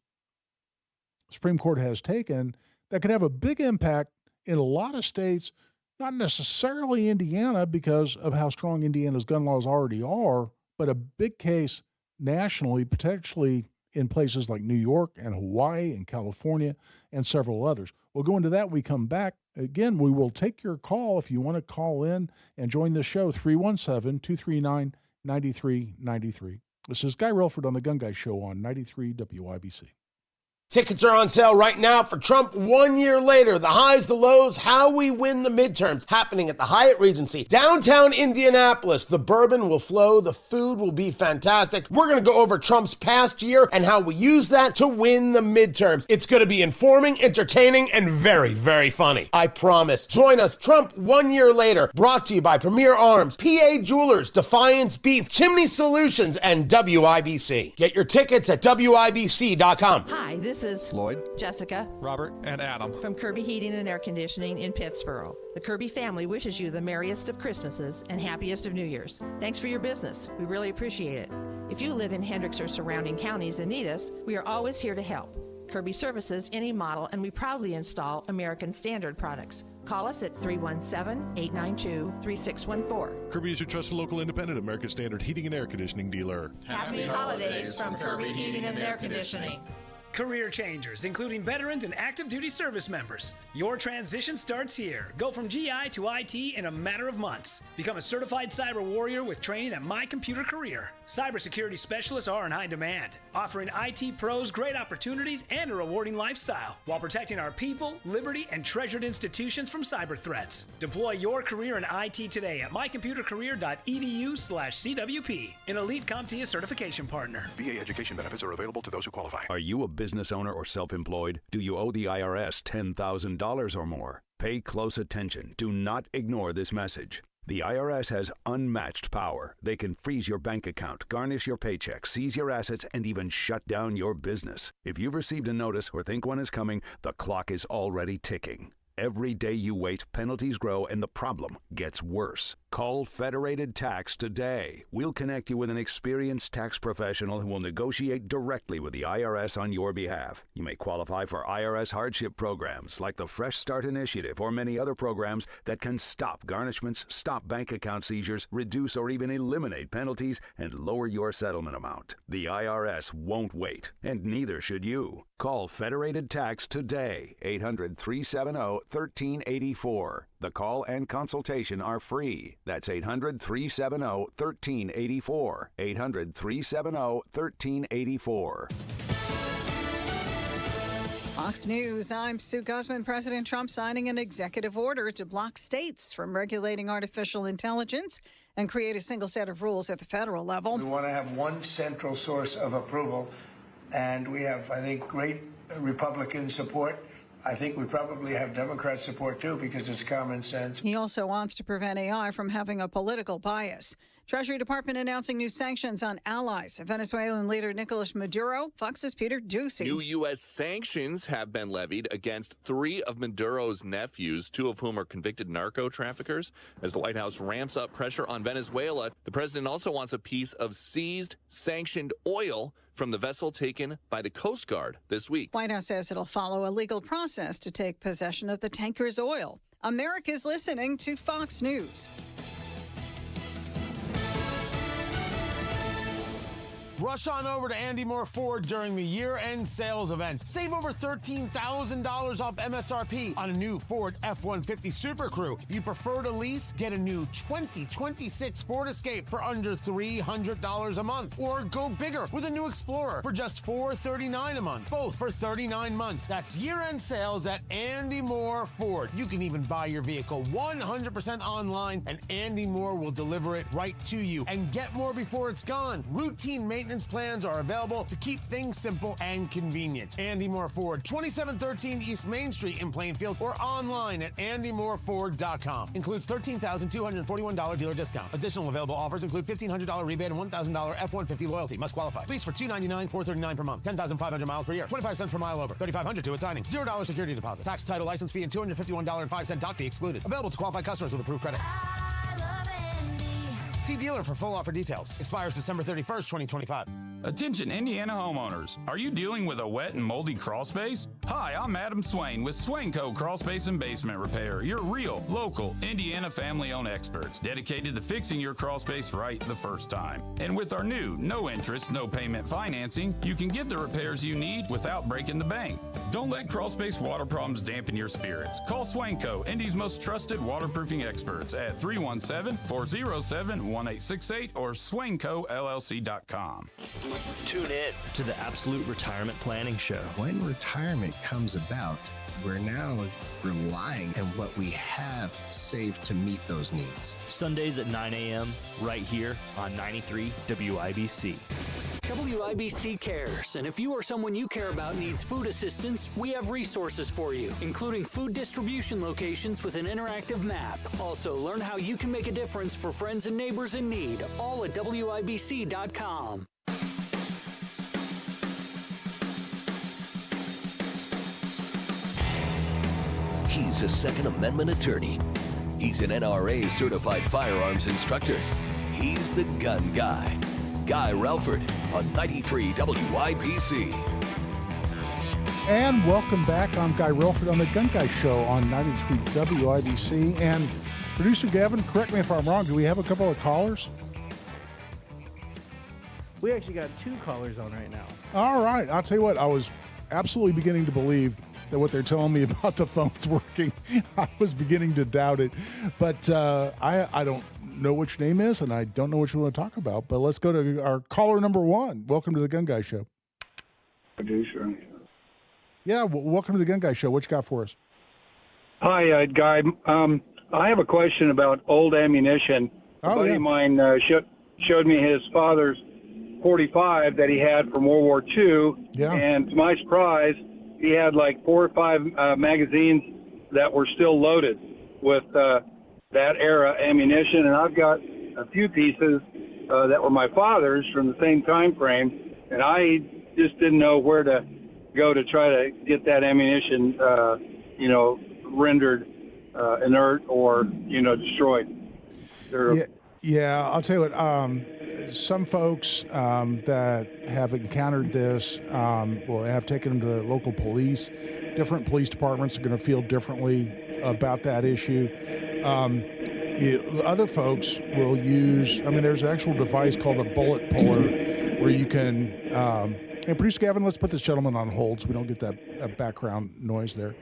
the Supreme Court has taken that could have a big impact in a lot of states, not necessarily Indiana because of how strong Indiana's gun laws already are, but a big case nationally, potentially in places like New York and Hawaii and California and several others. We'll go into that when we come back. Again, we will take your call if you want to call in and join the show, 317-239-9393. This is Guy Relford on the Gun Guy Show on 93 WIBC. Tickets are on sale right now for Trump 1 year later. The highs, the lows, how we win the midterms. Happening at the Hyatt Regency, downtown Indianapolis. The bourbon will flow. The food will be fantastic. We're going to go over Trump's past year and how we use that to win the midterms. It's going to be informing, entertaining, and very, very funny. I promise. Join us, Trump 1 year later. Brought to you by Premier Arms, PA Jewelers, Defiance Beef, Chimney Solutions, and WIBC. Get your tickets at WIBC.com. Hi, this is Lloyd, Jessica, Robert, and Adam from Kirby Heating and Air Conditioning in Pittsboro. The Kirby family wishes you the merriest of Christmases and happiest of New Year's. Thanks for your business. We really appreciate it. If you live in Hendricks or surrounding counties and need us, we are always here to help. Kirby services any model, and we proudly install American Standard products. Call us at 317-892-3614. Kirby is your trusted local independent American Standard heating and air conditioning dealer. Happy holidays from Kirby Heating and Air Conditioning. Career changers, including veterans and active duty service members. Your transition starts here. Go from GI to IT in a matter of months. Become a certified cyber warrior with training at My Computer Career. Cybersecurity specialists are in high demand, offering IT pros great opportunities and a rewarding lifestyle while protecting our people, liberty, and treasured institutions from cyber threats. Deploy your career in IT today at mycomputercareer.edu/CWP, an elite CompTIA certification partner. VA education benefits are available to those who qualify. Are you a business owner or self-employed? Do you owe the IRS $10,000 or more? Pay close attention. Do not ignore this message. The IRS has unmatched power. They can freeze your bank account, garnish your paycheck, seize your assets, and even shut down your business. If you've received a notice or think one is coming, the clock is already ticking. Every day you wait, penalties grow, and the problem gets worse. Call Federated Tax today. We'll connect you with an experienced tax professional who will negotiate directly with the IRS on your behalf. You may qualify for IRS hardship programs like the Fresh Start Initiative or many other programs that can stop garnishments, stop bank account seizures, reduce or even eliminate penalties, and lower your settlement amount. The IRS won't wait, and neither should you. Call Federated Tax today, 800-370-1384. The call and consultation are free. That's 800-370-1384. 800-370-1384. Fox News, I'm Sue Guzman. President Trump signing an executive order to block states from regulating artificial intelligence and create a single set of rules at the federal level. We want to have one central source of approval, and we have, I think, great Republican support. I think we probably have Democrat support, too, because it's common sense. He also wants to prevent AI from having a political bias. Treasury Department announcing new sanctions on allies. Venezuelan leader Nicolas Maduro. Fox's Peter Ducey. New U.S. sanctions have been levied against 3 of Maduro's nephews, 2 of whom are convicted narco traffickers. As the White House ramps up pressure on Venezuela, the president also wants a piece of seized, sanctioned oil from the vessel taken by the Coast Guard this week. White House says it'll follow a legal process to take possession of the tanker's oil. America's listening to Fox News. Rush on over to Andy Moore Ford during the year-end sales event. Save over $13,000 off MSRP on a new Ford F-150 Super Crew. If you prefer to lease, get a new 2026 Ford Escape for under $300 a month. Or go bigger with a new Explorer for just $439 a month, both for 39 months. That's year-end sales at Andy Moore Ford. You can even buy your vehicle 100% online, and Andy Moore will deliver it right to you. And get more before it's gone. Routine maintenance maintenance plans are available to keep things simple and convenient. Andy Moore Ford, 2713 East Main Street in Plainfield, or online at andymoreford.com. Includes $13,241 dealer discount. Additional available offers include $1,500 rebate and $1,000 F-150 loyalty. Must qualify. Lease for $299, $439 per month. 10,500 miles per year. 25 cents per mile over. $3,500 to its signing. $0 security deposit. Tax, title, license fee, and $251.05 dock fee excluded. Available to qualified customers with approved credit. See dealer for full offer details. Expires December 31st, 2025. Attention Indiana homeowners. Are you dealing with a wet and moldy crawl space? Hi, I'm Adam Swain with Swainco Crawl Space and Basement Repair, your real, local, Indiana family-owned experts dedicated to fixing your crawl space right the first time. And with our new no interest, no payment financing, you can get the repairs you need without breaking the bank. Don't let crawl space water problems dampen your spirits. Call Swainco, Indy's most trusted waterproofing experts at 317-407-1868 or swaincollc.com. Tune in to the Absolute Retirement Planning Show. When retirement comes about, we're now relying on what we have saved to meet those needs. Sundays at 9 a.m. right here on 93 WIBC. WIBC cares, and if you or someone you care about needs food assistance, we have resources for you, including food distribution locations with an interactive map. Also, learn how you can make a difference for friends and neighbors in need, all at WIBC.com. He's a Second Amendment attorney. He's an NRA certified firearms instructor. He's the gun guy. Guy Relford on 93 WIBC. And welcome back. I'm Guy Relford on the Gun Guy Show on 93 WIBC. And producer Gavin, correct me if I'm wrong, do we have a couple of callers? We actually got 2 callers on right now. All right. I'll tell you what, I was absolutely beginning to believe that what they're telling me about the phones working, I was beginning to doubt it. But I don't know which name is, and I don't know what you want to talk about. But let's go to our caller number 1. Welcome to the Gun Guy Show. Producer. Yeah, welcome to the Gun Guy Show. What you got for us? Hi, Guy. I have a question about old ammunition. A buddy of mine showed me his father's .45 that he had from World War II. Yeah. And to my surprise, he had like 4 or 5 magazines that were still loaded with that era ammunition. And I've got a few pieces that were my father's from the same time frame. And I just didn't know where to go to try to get that ammunition, rendered inert or, destroyed. Yeah, I'll tell you what, some folks that have encountered this will have taken them to the local police. Different police departments are going to feel differently about that issue. Other folks will use, there's an actual device called a bullet puller where you can, and producer Gavin, let's put this gentleman on hold so we don't get that background noise there.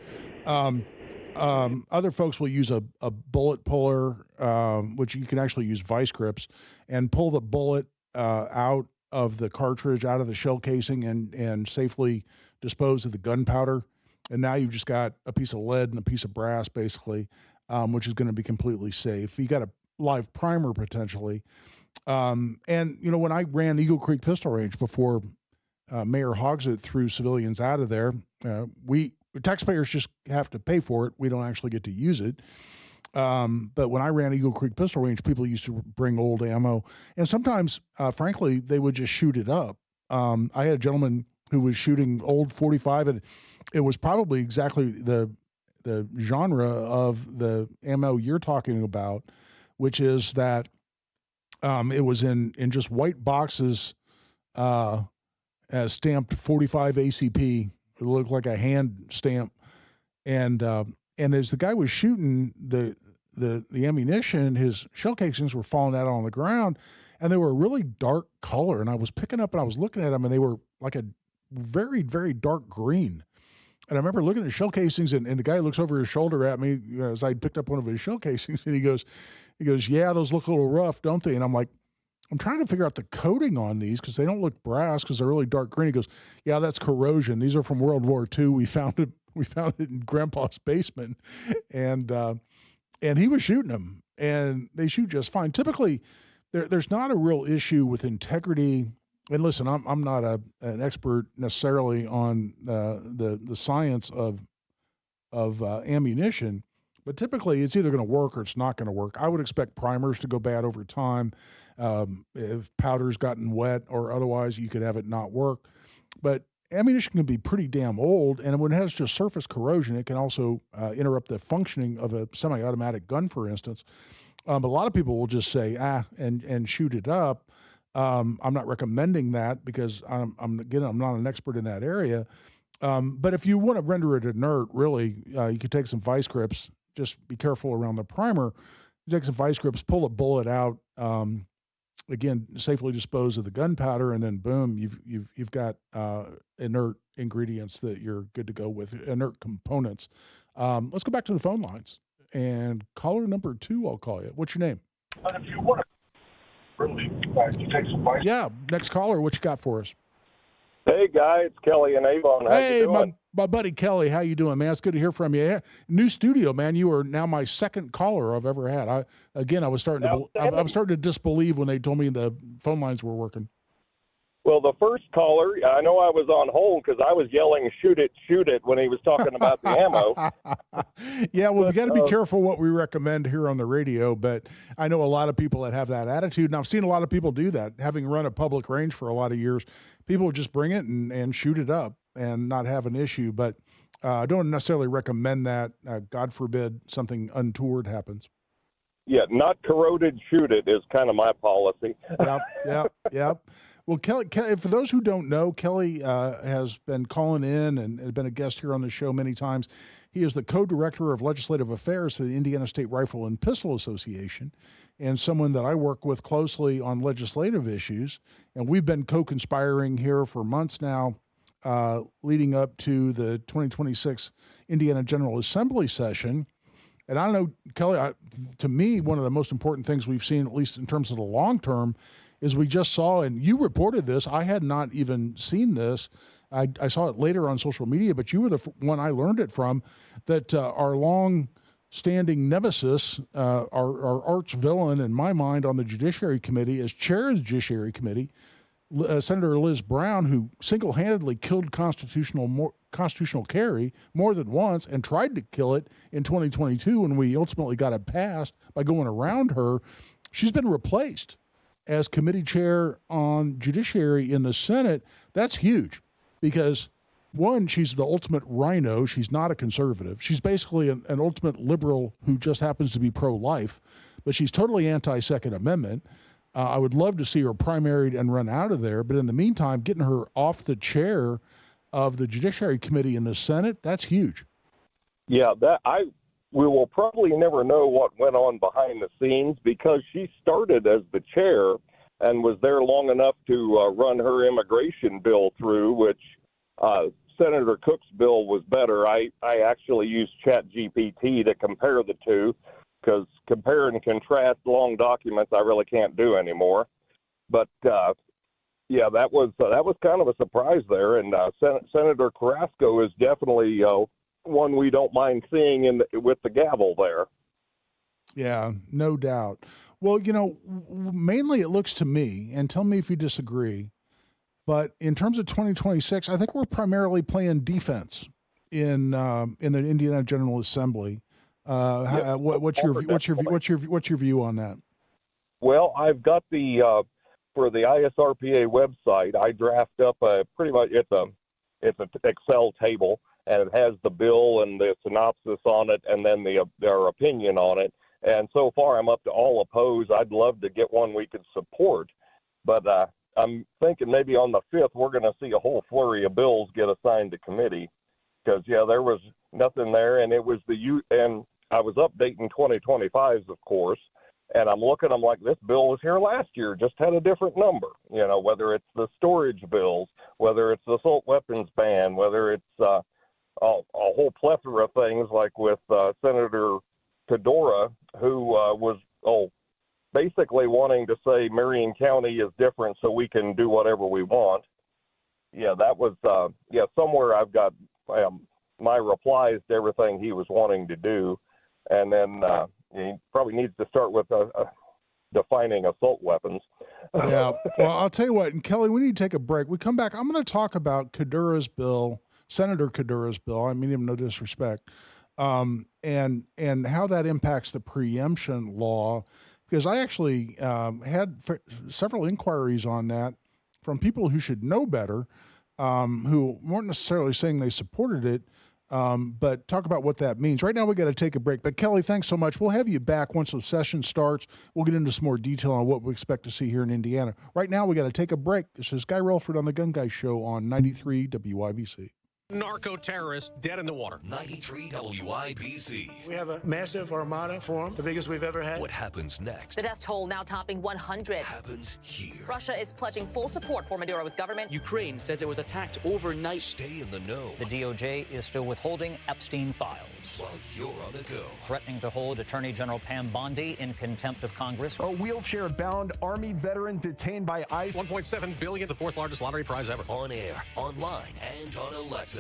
Other folks will use a bullet puller, which you can actually use vice grips, and pull the bullet out of the cartridge, out of the shell casing, and safely dispose of the gunpowder. And now you've just got a piece of lead and a piece of brass, basically, which is going to be completely safe. You got a live primer potentially. And when I ran Eagle Creek Pistol Range before Mayor Hogsett threw civilians out of there, taxpayers just have to pay for it. We don't actually get to use it. But when I ran Eagle Creek Pistol Range, people used to bring old ammo. And sometimes, frankly, they would just shoot it up. I had a gentleman who was shooting old .45, and it was probably exactly the genre of the ammo you're talking about, which is that it was in just white boxes as stamped 45 ACP. It looked like a hand stamp, and as the guy was shooting the ammunition, his shell casings were falling out on the ground, and they were a really dark color. And I was picking up and I was looking at them, and they were like a very, very dark green. And I remember looking at shell casings, and the guy looks over his shoulder at me as I picked up one of his shell casings, and he goes, "Yeah, those look a little rough, don't they?" And I'm like, I'm trying to figure out the coating on these because they don't look brass because they're really dark green. He goes, "Yeah, that's corrosion. These are from World War II. We found it in Grandpa's basement," and he was shooting them, and they shoot just fine. Typically, there's not a real issue with integrity and listen, I'm not an expert necessarily on the science of ammunition, but typically it's either going to work or it's not going to work. I would expect primers to go bad over time. If powder's gotten wet or otherwise, you could have it not work. But ammunition can be pretty damn old, and when it has just surface corrosion, it can also interrupt the functioning of a semi-automatic gun, for instance. But a lot of people will just say, and shoot it up. I'm not recommending that because I'm not an expert in that area. But if you want to render it inert, really, you could take some vice grips. Just be careful around the primer. You take some vice grips, pull a bullet out. Again, safely dispose of the gunpowder, and then boom, you've got inert ingredients that you're good to go with, inert components. Let's go back to the phone lines. And caller number 2, I'll call you. What's your name? If you want to really you take some advice. Yeah, next caller, what you got for us? Hey, guy, it's Kelly and Avon. How you doing? My buddy Kelly, how you doing, man? It's good to hear from you. Yeah, new studio, man. You are now my second caller I've ever had. I was starting to disbelieve when they told me the phone lines were working. Well, the first caller, I know I was on hold because I was yelling, shoot it, when he was talking about the ammo. Yeah, well, we got to be careful what we recommend here on the radio, but I know a lot of people that have that attitude, and I've seen a lot of people do that. Having run a public range for a lot of years, people just bring it and shoot it up and not have an issue, but I don't necessarily recommend that. God forbid something untoward happens. Yeah, not corroded, shoot it is kind of my policy. Yep. Well, Kelly, for those who don't know, Kelly has been calling in and has been a guest here on the show many times. He is the co-director of legislative affairs for the Indiana State Rifle and Pistol Association, and someone that I work with closely on legislative issues. And we've been co-conspiring here for months now, leading up to the 2026 Indiana General Assembly session. And I don't know, Kelly, to me, one of the most important things we've seen, at least in terms of the long term, is we just saw, and you reported this, I had not even seen this. I saw it later on social media, but you were the one I learned it from, that our long-standing nemesis, our arch villain in my mind on the Judiciary Committee, as chair of the Judiciary Committee, Senator Liz Brown, who single-handedly killed constitutional carry more than once and tried to kill it in 2022 when we ultimately got it passed by going around her, she's been replaced as committee chair on judiciary in the Senate. That's huge because, one, she's the ultimate rhino. She's not a conservative. She's basically an ultimate liberal who just happens to be pro-life, but she's totally anti-Second Amendment. I would love to see her primaried and run out of there, but in the meantime, getting her off the chair of the Judiciary Committee in the Senate, that's huge. Yeah, we will probably never know what went on behind the scenes because she started as the chair and was there long enough to run her immigration bill through, which Senator Cook's bill was better. I actually used ChatGPT to compare the two because compare and contrast long documents I really can't do anymore. But yeah, that was kind of a surprise there. And Senator Carrasco is definitely one we don't mind seeing with the gavel there. Yeah, no doubt. Well, mainly it looks to me, and tell me if you disagree, but in terms of 2026, I think we're primarily playing defense in the Indiana General Assembly. What's your view on that? Well, I've got for the ISRPA website, I draft up pretty much it's an Excel table, and it has the bill and the synopsis on it, and then their opinion on it. And so far, I'm up to all opposed. I'd love to get one we could support, but I'm thinking maybe on the 5th we're going to see a whole flurry of bills get assigned to committee because there was nothing there, and it was and I was updating 2025s, of course, and I'm looking. I'm like, this bill was here last year, just had a different number. Whether it's the storage bills, whether it's the assault weapons ban, whether it's a whole plethora of things like with Senator Fedora, who was basically wanting to say Marion County is different so we can do whatever we want. Yeah, that was somewhere I've got my replies to everything he was wanting to do, and then he probably needs to start with defining assault weapons. Yeah. Well, I'll tell you what, and Kelly, we need to take a break. We come back. I'm going to talk about Kadura's bill, Senator Kadura's bill. I mean him no disrespect, and how that impacts the preemption law. Because I actually had several inquiries on that from people who should know better, who weren't necessarily saying they supported it, but talk about what that means. Right now, we got to take a break. But Kelly, thanks so much. We'll have you back once the session starts. We'll get into some more detail on what we expect to see here in Indiana. Right now, we got to take a break. This is Guy Relford on the Gun Guy Show on 93 WIBC. Narco-terrorists dead in the water. 93 WIBC. We have a massive armada form, the biggest we've ever had. What happens next The death toll now topping 100. happens here. Russia is pledging full support for Maduro's government. Ukraine says it was attacked overnight. Stay in the know The DOJ is still withholding Epstein files, while you're on the go. threatening to hold Attorney General Pam Bondi in contempt of Congress. A wheelchair-bound Army veteran detained by ICE. $1.7 billion, the fourth largest lottery prize ever. On air, online, and on Alexa.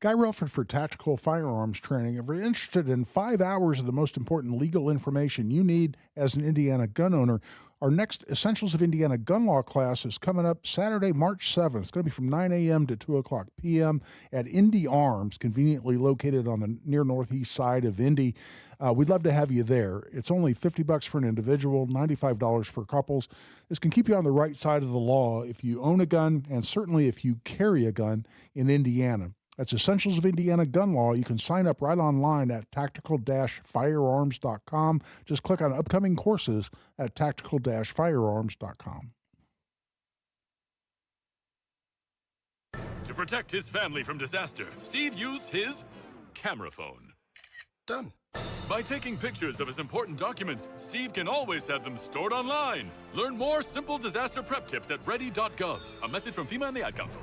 Guy Relford for Tactical Firearms Training. If you're interested in 5 hours of the most important legal information you need as an Indiana gun owner, our next Essentials of Indiana Gun Law class is coming up Saturday, March 7th. It's going to be from 9 a.m. to 2 o'clock p.m. at Indy Arms, conveniently located on the near northeast side of Indy. We'd love to have you there. It's only $50 for an individual, $95 for couples. This can keep you on the right side of the law if you own a gun, and certainly if you carry a gun in Indiana. That's Essentials of Indiana Gun Law. You can sign up right online at tactical-firearms.com. Just click on upcoming courses at tactical-firearms.com. To protect his family from disaster, Steve used his camera phone. Done. By taking pictures of his important documents, Steve can always have them stored online. Learn more simple disaster prep tips at ready.gov. A message from FEMA and the Ad Council.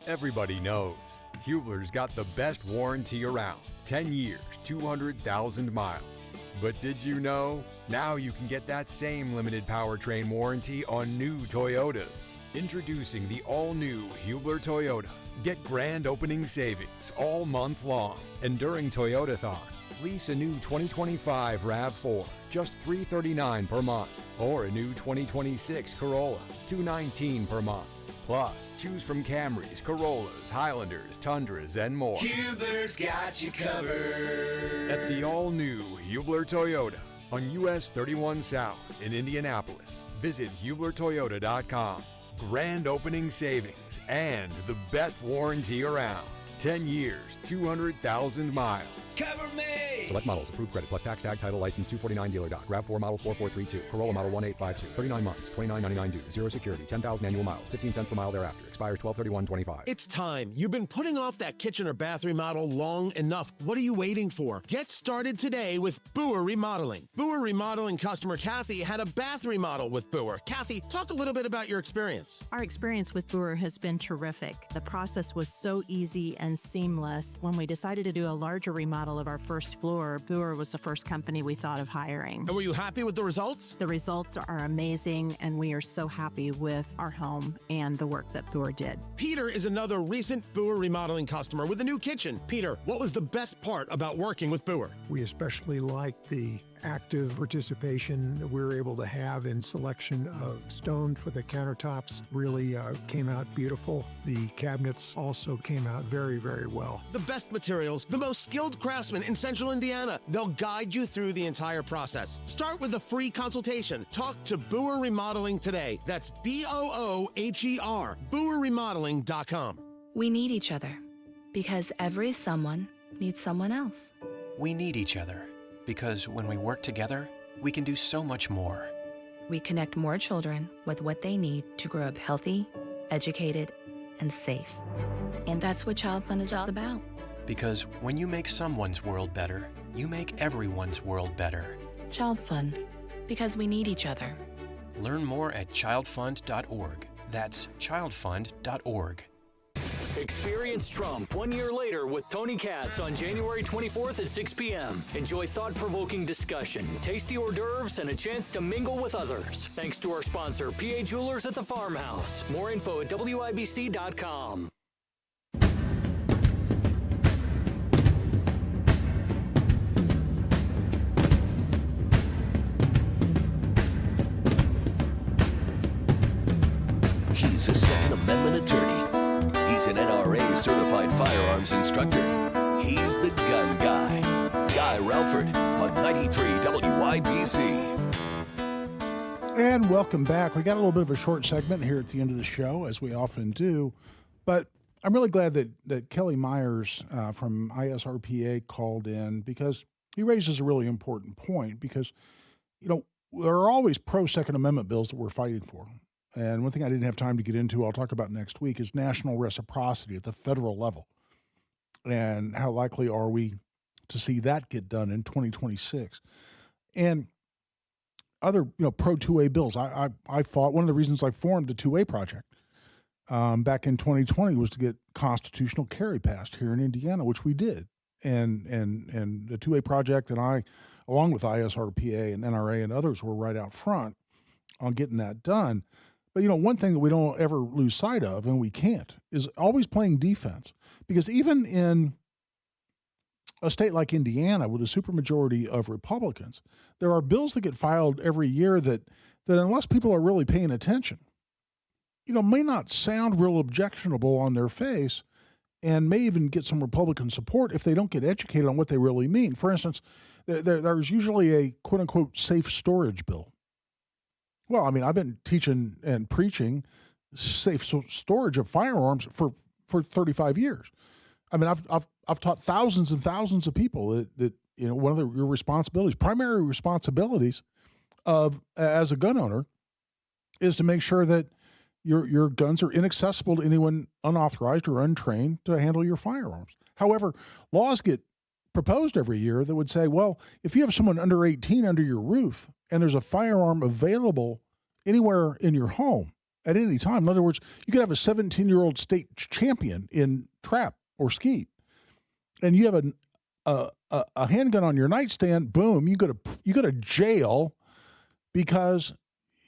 Everybody knows Hubler's got the best warranty around. 10 years, 200,000 miles. But did you know? Now you can get that same limited powertrain warranty on new Toyotas. Introducing the all-new Hubler Toyota. Get grand opening savings all month long. And during Toyotathon, lease a new 2025 RAV4, just $339 per month. Or a new 2026 Corolla, $219 per month. Plus, choose from Camrys, Corollas, Highlanders, Tundras, and more. Hubler's got you covered. At the all-new Hubler Toyota on US 31 South in Indianapolis. Visit HublerToyota.com. Grand opening savings and the best warranty around. 10 years, 200,000 miles. Cover me! Select models, approved credit, plus tax, tag, title, license, 249 dealer doc. RAV4 model 4432. Corolla model 1852. 39 months, $29.99 due. Zero security, 10,000 annual miles. 15 cents per mile thereafter. Expires 12/31/25. It's time. You've been putting off that kitchen or bath remodel long enough. What are you waiting for? Get started today with Boer Remodeling. Boer Remodeling customer Kathy had a bath remodel with Boer. Kathy, talk a little bit about your experience. Our experience with Boer has been terrific. The process was so easy and seamless. When we decided to do a larger remodel of our first floor, Boer was the first company we thought of hiring. And were you happy with the results? The results are amazing, and we are so happy with our home and the work that Boer did. Peter is another recent Boer Remodeling customer with a new kitchen. Peter, what was the best part about working with Boer? We especially liked the active participation that we were able to have in selection of stone for the countertops. Really came out beautiful. The cabinets also came out very, very well. The best materials, the most skilled craftsmen in Central Indiana. They'll guide you through the entire process. Start with a free consultation. Talk to Boer Remodeling today. That's BOOHER, BoerRemodeling.com. We need each other because every someone needs someone else. We need each other because when we work together, we can do so much more. We connect more children with what they need to grow up healthy, educated, and safe. And that's what Child Fund is all about. Because when you make someone's world better, you make everyone's world better. Child Fund, because we need each other. Learn more at childfund.org. That's childfund.org. Experience Trump 1 year later with Tony Katz on January 24th at 6 p.m. Enjoy thought-provoking discussion, tasty hors d'oeuvres, and a chance to mingle with others. Thanks to our sponsor, PA Jewelers at the Farmhouse. More info at WIBC.com. He's a Second Amendment attorney. He's an NRA certified firearms instructor. He's the gun guy. Guy Relford on 93 WIBC. And welcome back. We got a little bit of a short segment here at the end of the show, as we often do. But I'm really glad that Kelly Myers from ISRPA called in, because he raises a really important point. Because, you know, there are always pro-Second Amendment bills that we're fighting for. And one thing I didn't have time to get into, I'll talk about next week, is national reciprocity at the federal level. And how likely are we to see that get done in 2026? And other, pro 2A bills. I fought, one of the reasons I formed the 2A Project back in 2020 was to get constitutional carry passed here in Indiana, which we did. And the 2A Project and I, along with ISRPA and NRA and others, were right out front on getting that done. But, one thing that we don't ever lose sight of, and we can't, is always playing defense. Because even in a state like Indiana, with a supermajority of Republicans, there are bills that get filed every year that unless people are really paying attention, may not sound real objectionable on their face, and may even get some Republican support if they don't get educated on what they really mean. For instance, there's usually a quote-unquote safe storage bill. Well, I've been teaching and preaching safe storage of firearms for 35 years. I've taught thousands and thousands of people that one of your responsibilities, primary responsibilities as a gun owner, is to make sure that your guns are inaccessible to anyone unauthorized or untrained to handle your firearms. However, laws get proposed every year that would say, well, if you have someone under 18 under your roof and there's a firearm available anywhere in your home at any time, in other words, you could have a 17-year-old state champion in trap or skeet, and you have a handgun on your nightstand, boom, you go to jail because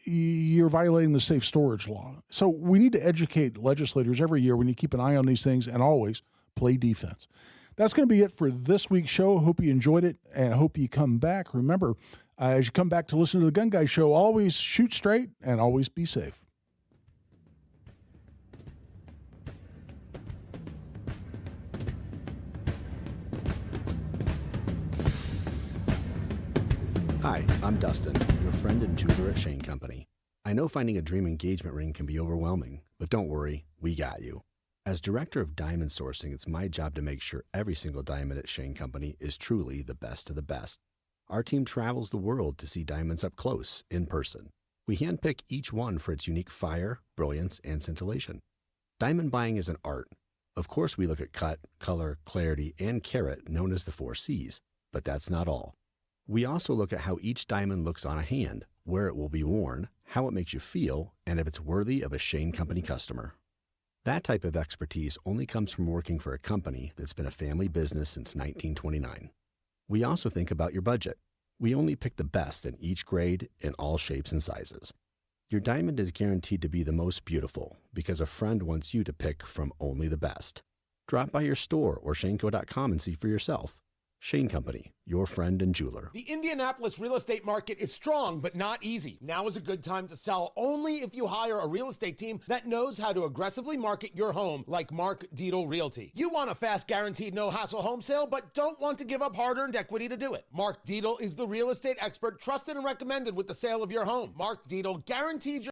you're violating the safe storage law. So we need to educate legislators every year. We need to keep an eye on these things and always play defense. That's going to be it for this week's show. I hope you enjoyed it, and I hope you come back. Remember, as you come back to listen to the Gun Guy Show, always shoot straight and always be safe. Hi, I'm Dustin, your friend and jeweler at Shane Company. I know finding a dream engagement ring can be overwhelming, but don't worry, we got you. As director of diamond sourcing, it's my job to make sure every single diamond at Shane Company is truly the best of the best. Our team travels the world to see diamonds up close, in person. We handpick each one for its unique fire, brilliance, and scintillation. Diamond buying is an art. Of course, we look at cut, color, clarity, and carat, known as the 4 C's, but that's not all. We also look at how each diamond looks on a hand, where it will be worn, how it makes you feel, and if it's worthy of a Shane Company customer. That type of expertise only comes from working for a company that's been a family business since 1929. We also think about your budget. We only pick the best in each grade in all shapes and sizes. Your diamond is guaranteed to be the most beautiful because a friend wants you to pick from only the best. Drop by your store or shaneco.com and see for yourself. Shane Company, your friend and jeweler. The Indianapolis real estate market is strong, but not easy. Now is a good time to sell only if you hire a real estate team that knows how to aggressively market your home, like Mark Dietel Realty. You want a fast, guaranteed, no-hassle home sale, but don't want to give up hard-earned equity to do it. Mark Dietel is the real estate expert trusted and recommended with the sale of your home. Mark Dietel guarantees your